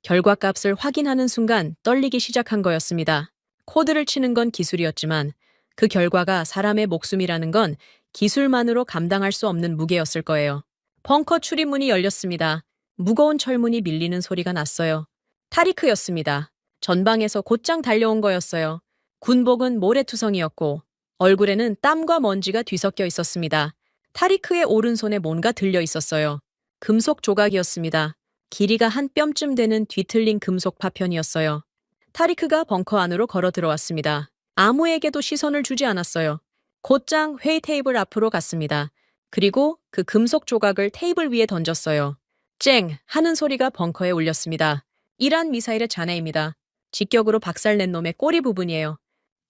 결과값을 확인하는 순간 떨리기 시작한 거였습니다. 코드를 치는 건 기술이었지만 그 결과가 사람의 목숨이라는 건 기술만으로 감당할 수 없는 무게였을 거예요. 벙커 출입문이 열렸습니다. 무거운 철문이 밀리는 소리가 났어요. 타리크였습니다. 전방에서 곧장 달려온 거였어요. 군복은 모래투성이었고 얼굴에는 땀과 먼지가 뒤섞여 있었습니다. 타리크의 오른손에 뭔가 들려 있었어요. 금속 조각이었습니다. 길이가 한 뼘쯤 되는 뒤틀린 금속 파편이었어요. 타리크가 벙커 안으로 걸어 들어왔습니다. 아무에게도 시선을 주지 않았어요. 곧장 회의 테이블 앞으로 갔습니다. 그리고 그 금속 조각을 테이블 위에 던졌어요. 쨍! 하는 소리가 벙커에 울렸습니다. 이란 미사일의 잔해입니다. 직격으로 박살낸 놈의 꼬리 부분이에요.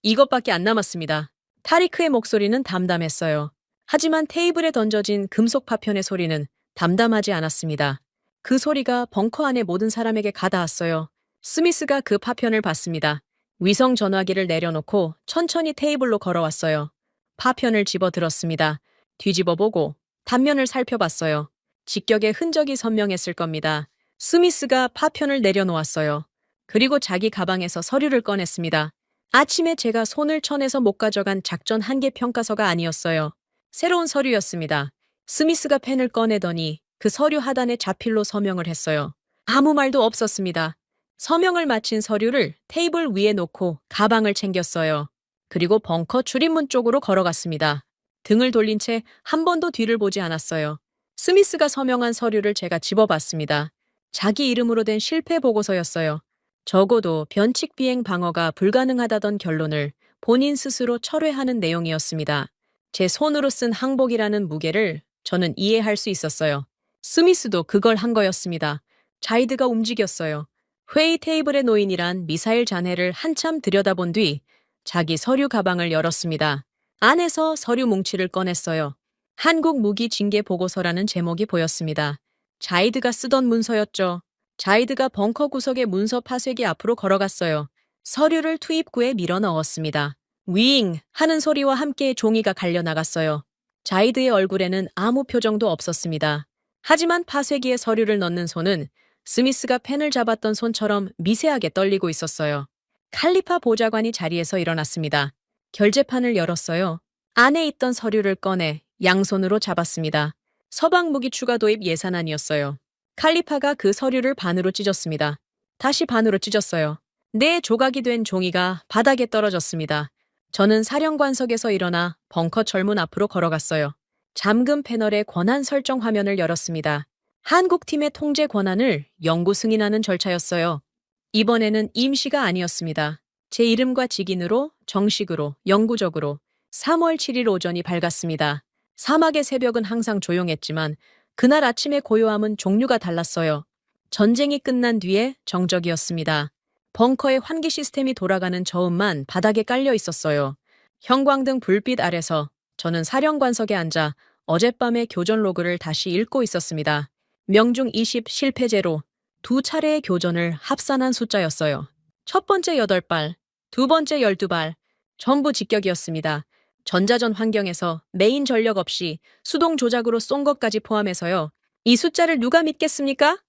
이것밖에 안 남았습니다. 타리크의 목소리는 담담했어요. 하지만 테이블에 던져진 금속 파편의 소리는 담담하지 않았습니다. 그 소리가 벙커 안의 모든 사람에게 가닿았어요. 스미스가 그 파편을 봤습니다. 위성 전화기를 내려놓고 천천히 테이블로 걸어왔어요. 파편을 집어들었습니다. 뒤집어보고 단면을 살펴봤어요. 직격의 흔적이 선명했을 겁니다. 스미스가 파편을 내려놓았어요. 그리고 자기 가방에서 서류를 꺼냈습니다. 아침에 제가 손을 쳐내서 못 가져간 작전 한계 평가서가 아니었어요. 새로운 서류였습니다. 스미스가 펜을 꺼내더니 그 서류 하단에 자필로 서명을 했어요. 아무 말도 없었습니다. 서명을 마친 서류를 테이블 위에 놓고 가방을 챙겼어요. 그리고 벙커 출입문 쪽으로 걸어갔습니다. 등을 돌린 채 한 번도 뒤를 보지 않았어요. 스미스가 서명한 서류를 제가 집어봤습니다. 자기 이름으로 된 실패 보고서였어요. 적어도 변칙 비행 방어가 불가능하다던 결론을 본인 스스로 철회하는 내용이었습니다. 제 손으로 쓴 항복이라는 무게를 저는 이해할 수 있었어요. 스미스도 그걸 한 거였습니다. 자이드가 움직였어요. 회의 테이블에 놓인 이란 미사일 잔해를 한참 들여다본 뒤 자기 서류 가방을 열었습니다. 안에서 서류 뭉치를 꺼냈어요. 한국 무기 징계 보고서라는 제목이 보였습니다. 자이드가 쓰던 문서였죠. 자이드가 벙커 구석의 문서 파쇄기 앞으로 걸어갔어요. 서류를 투입구에 밀어 넣었습니다. 윙! 하는 소리와 함께 종이가 갈려 나갔어요. 자이드의 얼굴에는 아무 표정도 없었습니다. 하지만 파쇄기에 서류를 넣는 손은 스미스가 펜을 잡았던 손처럼 미세하게 떨리고 있었어요. 칼리파 보좌관이 자리에서 일어났습니다. 결제판을 열었어요. 안에 있던 서류를 꺼내 양손으로 잡았습니다. 서방 무기 추가 도입 예산안이었어요. 칼리파가 그 서류를 반으로 찢었습니다. 다시 반으로 찢었어요. 네 조각이 된 종이가 바닥에 떨어졌습니다. 저는 사령관석에서 일어나 벙커 철문 앞으로 걸어갔어요. 잠금 패널의 권한 설정 화면을 열었습니다. 한국팀의 통제 권한을 영구 승인하는 절차였어요. 이번에는 임시가 아니었습니다. 제 이름과 직인으로 정식으로 영구적으로 3월 7일 오전이 밝았습니다. 사막의 새벽은 항상 조용했지만 그날 아침의 고요함은 종류가 달랐어요. 전쟁이 끝난 뒤에 정적이었습니다. 벙커의 환기 시스템이 돌아가는 저음만 바닥에 깔려 있었어요. 형광등 불빛 아래서 저는 사령관석에 앉아 어젯밤의 교전 로그를 다시 읽고 있었습니다. 명중 20 실패제로 두 차례의 교전을 합산한 숫자였어요. 첫 번째 8발, 두 번째 12발, 전부 직격이었습니다. 전자전 환경에서 메인 전력 없이 수동 조작으로 쏜 것까지 포함해서요. 이 숫자를 누가 믿겠습니까?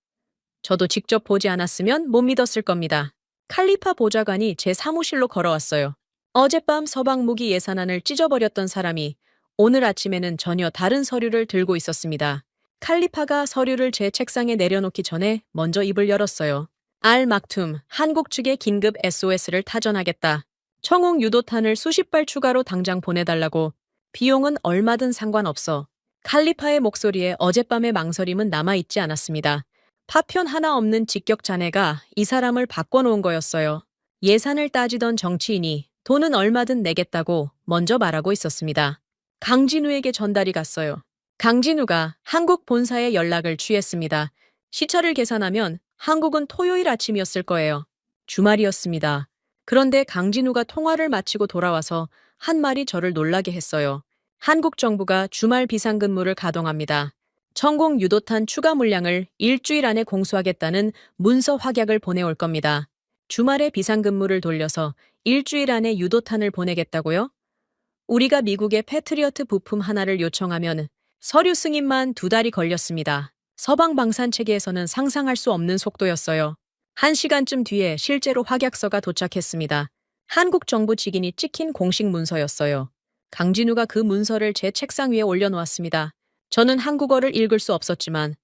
저도 직접 보지 않았으면 못 믿었을 겁니다. 칼리파 보좌관이 제 사무실로 걸어왔어요. 어젯밤 서방 무기 예산안을 찢어버렸던 사람이 오늘 아침에는 전혀 다른 서류를 들고 있었습니다. 칼리파가 서류를 제 책상에 내려놓기 전에 먼저 입을 열었어요. 알 막툼, 한국 측에 긴급 SOS를 타전하겠다. 청웅 유도탄을 수십 발 추가로 당장 보내달라고. 비용은 얼마든 상관없어. 칼리파의 목소리에 어젯밤의 망설임은 남아있지 않았습니다. 파편 하나 없는 직격 자네가 이 사람을 바꿔놓은 거였어요. 예산을 따지던 정치인이 돈은 얼마든 내겠다고 먼저 말하고 있었습니다. 강진우에게 전달이 갔어요. 강진우가 한국 본사에 연락을 취했습니다. 시차를 계산하면 한국은 토요일 아침이었을 거예요. 주말이었습니다. 그런데 강진우가 통화를 마치고 돌아와서 한 말이 저를 놀라게 했어요. 한국 정부가 주말 비상근무를 가동합니다. 천공 유도탄 추가 물량을 일주일 안에 공수하겠다는 문서 확약을 보내올 겁니다. 주말에 비상근무를 돌려서 일주일 안에 유도탄을 보내겠다고요? 우리가 미국의 패트리어트 부품 하나를 요청하면 서류 승인만 2달이 걸렸습니다. 서방 방산 체계에서는 상상할 수 없는 속도였어요. 1시간쯤 뒤에 실제로 확약서가 도착했습니다. 한국 정부 직인이 찍힌 공식 문서였어요. 강진우가 그 문서를 제 책상 위에 올려놓았습니다. 저는 한국어를 읽을 수 없었지만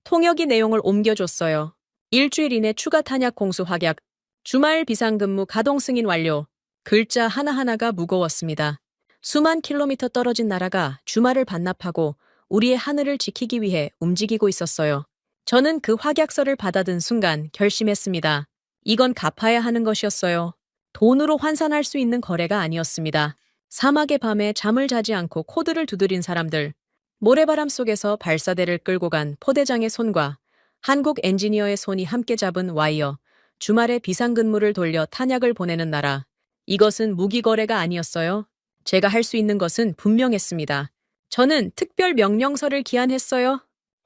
통역이 내용을 옮겨줬어요. 일주일 이내 추가 탄약 공수 확약, 주말 비상근무 가동 승인 완료. 글자 하나하나가 무거웠습니다. 수만 킬로미터 떨어진 나라가 주말을 반납하고 우리의 하늘을 지키기 위해 움직이고 있었어요. 저는 그 확약서를 받아든 순간 결심했습니다. 이건 갚아야 하는 것이었어요. 돈으로 환산할 수 있는 거래가 아니었습니다. 사막의 밤에 잠을 자지 않고 코드를 두드린 사람들, 모래바람 속에서 발사대를 끌고 간 포대장의 손과 한국 엔지니어의 손이 함께 잡은 와이어, 주말에 비상근무를 돌려 탄약을 보내는 나라. 이것은 무기거래가 아니었어요. 제가 할 수 있는 것은 분명했습니다. 저는 특별 명령서를 기한했어요.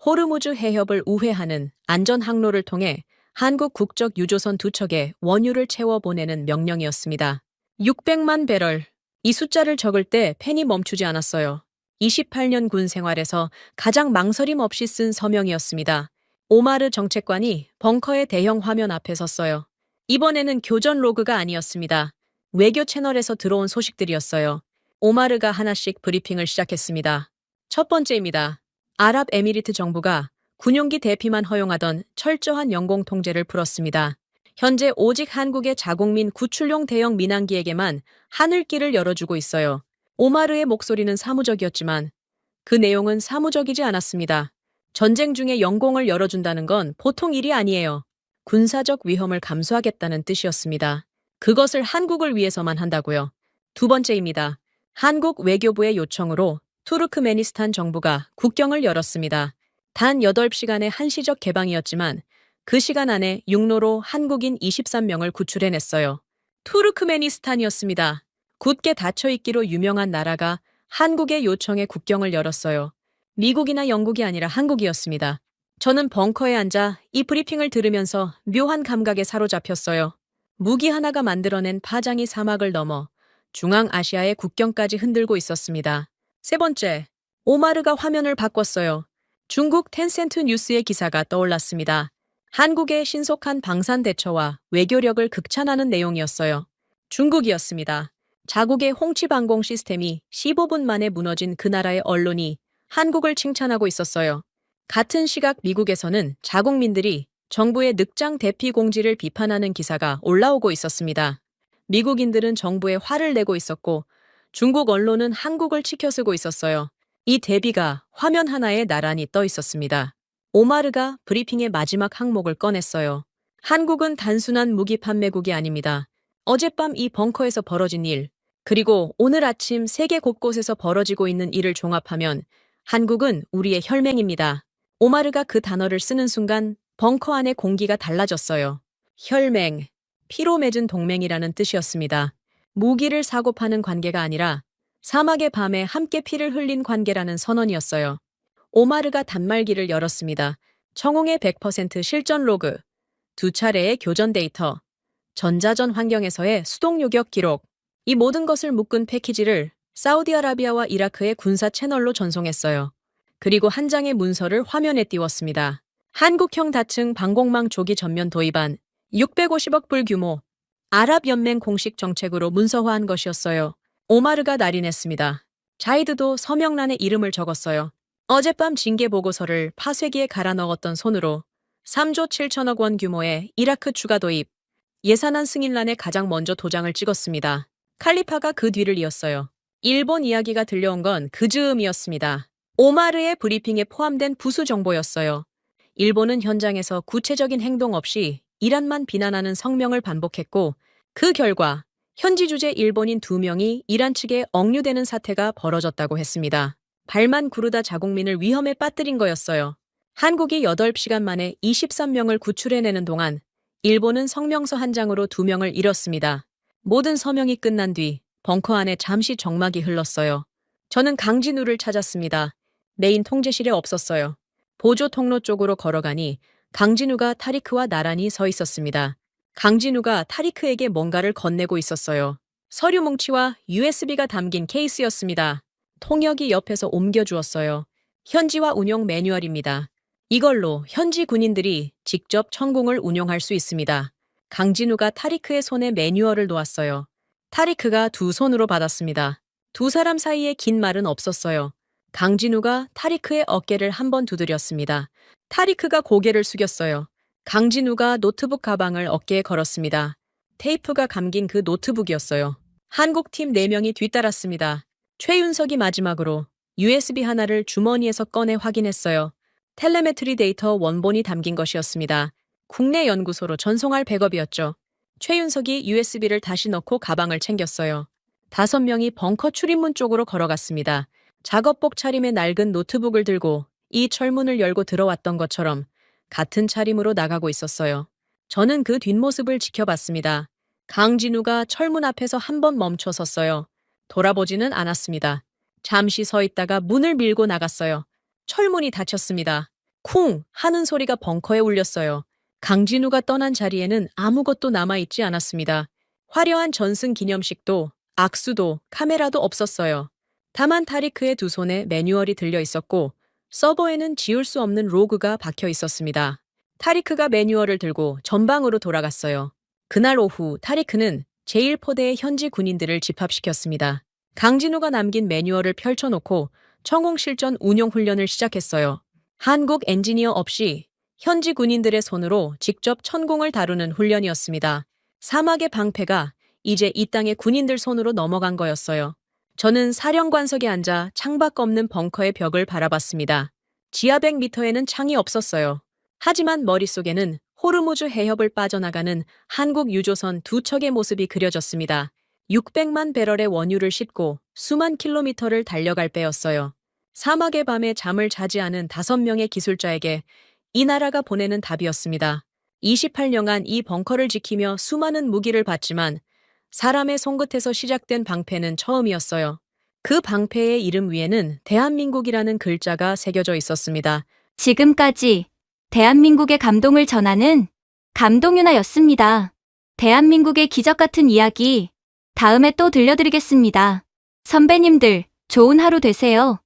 호르무즈 해협을 우회하는 안전 항로를 통해 한국 국적 유조선 2척에 원유를 채워 보내는 명령이었습니다. 600만 배럴. 이 숫자를 적을 때 펜이 멈추지 않았어요. 28년 군 생활에서 가장 망설임 없이 쓴 서명이었습니다. 오마르 정책관이 벙커의 대형 화면 앞에 섰어요. 이번에는 교전 로그가 아니었습니다. 외교 채널에서 들어온 소식들이었어요. 오마르가 하나씩 브리핑을 시작했습니다. 첫 번째입니다. 아랍에미리트 정부가 군용기 대피만 허용하던 철저한 영공 통제를 풀었습니다. 현재 오직 한국의 자국민 구출용 대형 민항기에게만 하늘길을 열어주고 있어요. 오마르의 목소리는 사무적이었지만 그 내용은 사무적이지 않았습니다. 전쟁 중에 영공을 열어준다는 건 보통 일이 아니에요. 군사적 위험을 감수하겠다는 뜻이었습니다. 그것을 한국을 위해서만 한다고요. 두 번째입니다. 한국 외교부의 요청으로 투르크메니스탄 정부가 국경을 열었습니다. 단 8시간의 한시적 개방이었지만 그 시간 안에 육로로 한국인 23명을 구출해냈어요. 투르크메니스탄이었습니다. 굳게 닫혀있기로 유명한 나라가 한국의 요청에 국경을 열었어요. 미국이나 영국이 아니라 한국이었습니다. 저는 벙커에 앉아 이 브리핑을 들으면서 묘한 감각에 사로잡혔어요. 무기 하나가 만들어낸 파장이 사막을 넘어 중앙아시아의 국경까지 흔들고 있었습니다. 세 번째, 오마르가 화면을 바꿨어요. 중국 텐센트 뉴스의 기사가 떠올랐습니다. 한국의 신속한 방산 대처와 외교력을 극찬하는 내용이었어요. 중국이었습니다. 자국의 홍치 방공 시스템이 15분 만에 무너진 그 나라의 언론이 한국을 칭찬하고 있었어요. 같은 시각 미국에서는 자국민들이 정부의 늑장 대피 공지를 비판하는 기사가 올라오고 있었습니다. 미국인들은 정부에 화를 내고 있었고 중국 언론은 한국을 치켜쓰고 있었어요. 이 대비가 화면 하나에 나란히 떠 있었습니다. 오마르가 브리핑의 마지막 항목을 꺼냈어요. 한국은 단순한 무기 판매국이 아닙니다. 어젯밤 이 벙커에서 벌어진 일, 그리고 오늘 아침 세계 곳곳에서 벌어지고 있는 일을 종합하면 한국은 우리의 혈맹입니다. 오마르가 그 단어를 쓰는 순간 벙커 안의 공기가 달라졌어요. 혈맹, 피로 맺은 동맹이라는 뜻이었습니다. 무기를 사고 파는 관계가 아니라 사막의 밤에 함께 피를 흘린 관계라는 선언이었어요. 오마르가 단말기를 열었습니다. 청홍의 100% 실전 로그, 두 차례의 교전 데이터, 전자전 환경에서의 수동 요격 기록, 이 모든 것을 묶은 패키지를 사우디아라비아와 이라크의 군사 채널로 전송했어요. 그리고 한 장의 문서를 화면에 띄웠습니다. 한국형 다층 방공망 조기 전면 도입안 650억 불 규모 아랍연맹 공식 정책으로 문서화한 것이었어요. 오마르가 날인했습니다. 자이드도 서명란에 이름을 적었어요. 어젯밤 징계 보고서를 파쇄기에 갈아 넣었던 손으로 3조 7천억 원 규모의 이라크 추가 도입, 예산안 승인란에 가장 먼저 도장을 찍었습니다. 칼리파가 그 뒤를 이었어요. 일본 이야기가 들려온 건 그 즈음이었습니다. 오마르의 브리핑에 포함된 부수 정보였어요. 일본은 현장에서 구체적인 행동 없이 이란만 비난하는 성명을 반복했고 그 결과 현지 주재 일본인 2명이 이란 측에 억류되는 사태가 벌어졌다고 했습니다. 발만 구르다 자국민을 위험에 빠뜨린 거였어요. 한국이 8시간 만에 23명을 구출해내는 동안 일본은 성명서 한 장으로 2명을 잃었습니다. 모든 서명이 끝난 뒤 벙커 안에 잠시 정막이 흘렀어요. 저는 강진우를 찾았습니다. 메인 통제실에 없었어요. 보조 통로 쪽으로 걸어가니 강진우가 타리크와 나란히 서 있었습니다. 강진우가 타리크에게 뭔가를 건네고 있었어요. 서류 뭉치와 USB가 담긴 케이스였습니다. 통역이 옆에서 옮겨주었어요. 현지화 운용 매뉴얼입니다. 이걸로 현지 군인들이 직접 천공을 운용할 수 있습니다. 강진우가 타리크의 손에 매뉴얼을 놓았어요. 타리크가 두 손으로 받았습니다. 두 사람 사이에 긴 말은 없었어요. 강진우가 타리크의 어깨를 한번 두드렸습니다. 타리크가 고개를 숙였어요. 강진우가 노트북 가방을 어깨에 걸었습니다. 테이프가 감긴 그 노트북이었어요. 한국팀 4명이 뒤따랐습니다. 최윤석이 마지막으로 USB 하나를 주머니에서 꺼내 확인했어요. 텔레메트리 데이터 원본이 담긴 것이었습니다. 국내 연구소로 전송할 백업이었죠. 최윤석이 USB를 다시 넣고 가방을 챙겼어요. 5명이 벙커 출입문 쪽으로 걸어갔습니다. 작업복 차림의 낡은 노트북을 들고 이 철문을 열고 들어왔던 것처럼 같은 차림으로 나가고 있었어요. 저는 그 뒷모습을 지켜봤습니다. 강진우가 철문 앞에서 한번 멈춰 섰어요. 돌아보지는 않았습니다. 잠시 서 있다가 문을 밀고 나갔어요. 철문이 닫혔습니다. 쿵 하는 소리가 벙커에 울렸어요. 강진우가 떠난 자리에는 아무것도 남아있지 않았습니다. 화려한 전승 기념식도, 악수도, 카메라도 없었어요. 다만 타리크의 두 손에 매뉴얼이 들려 있었고 서버에는 지울 수 없는 로그가 박혀 있었습니다. 타리크가 매뉴얼을 들고 전방으로 돌아갔어요. 그날 오후 타리크는 제1포대의 현지 군인들을 집합시켰습니다. 강진우가 남긴 매뉴얼을 펼쳐놓고 청홍실전 운용훈련을 시작했어요. 한국 엔지니어 없이 현지 군인들의 손으로 직접 천공을 다루는 훈련이었습니다. 사막의 방패가 이제 이 땅의 군인들 손으로 넘어간 거였어요. 저는 사령관석에 앉아 창밖 없는 벙커의 벽을 바라봤습니다. 지하 100m에는 창이 없었어요. 하지만 머릿속에는 호르무즈 해협을 빠져나가는 한국 유조선 2척의 모습이 그려졌습니다. 600만 배럴의 원유를 싣고 수만 킬로미터를 달려갈 배였어요. 사막의 밤에 잠을 자지 않은 5명의 기술자에게 이 나라가 보내는 답이었습니다. 28년간 이 벙커를 지키며 수많은 무기를 봤지만 사람의 손끝에서 시작된 방패는 처음이었어요. 그 방패의 이름 위에는 대한민국이라는 글자가 새겨져 있었습니다. 지금까지 대한민국의 감동을 전하는 감동유나였습니다. 대한민국의 기적 같은 이야기 다음에 또 들려드리겠습니다. 선배님들, 좋은 하루 되세요.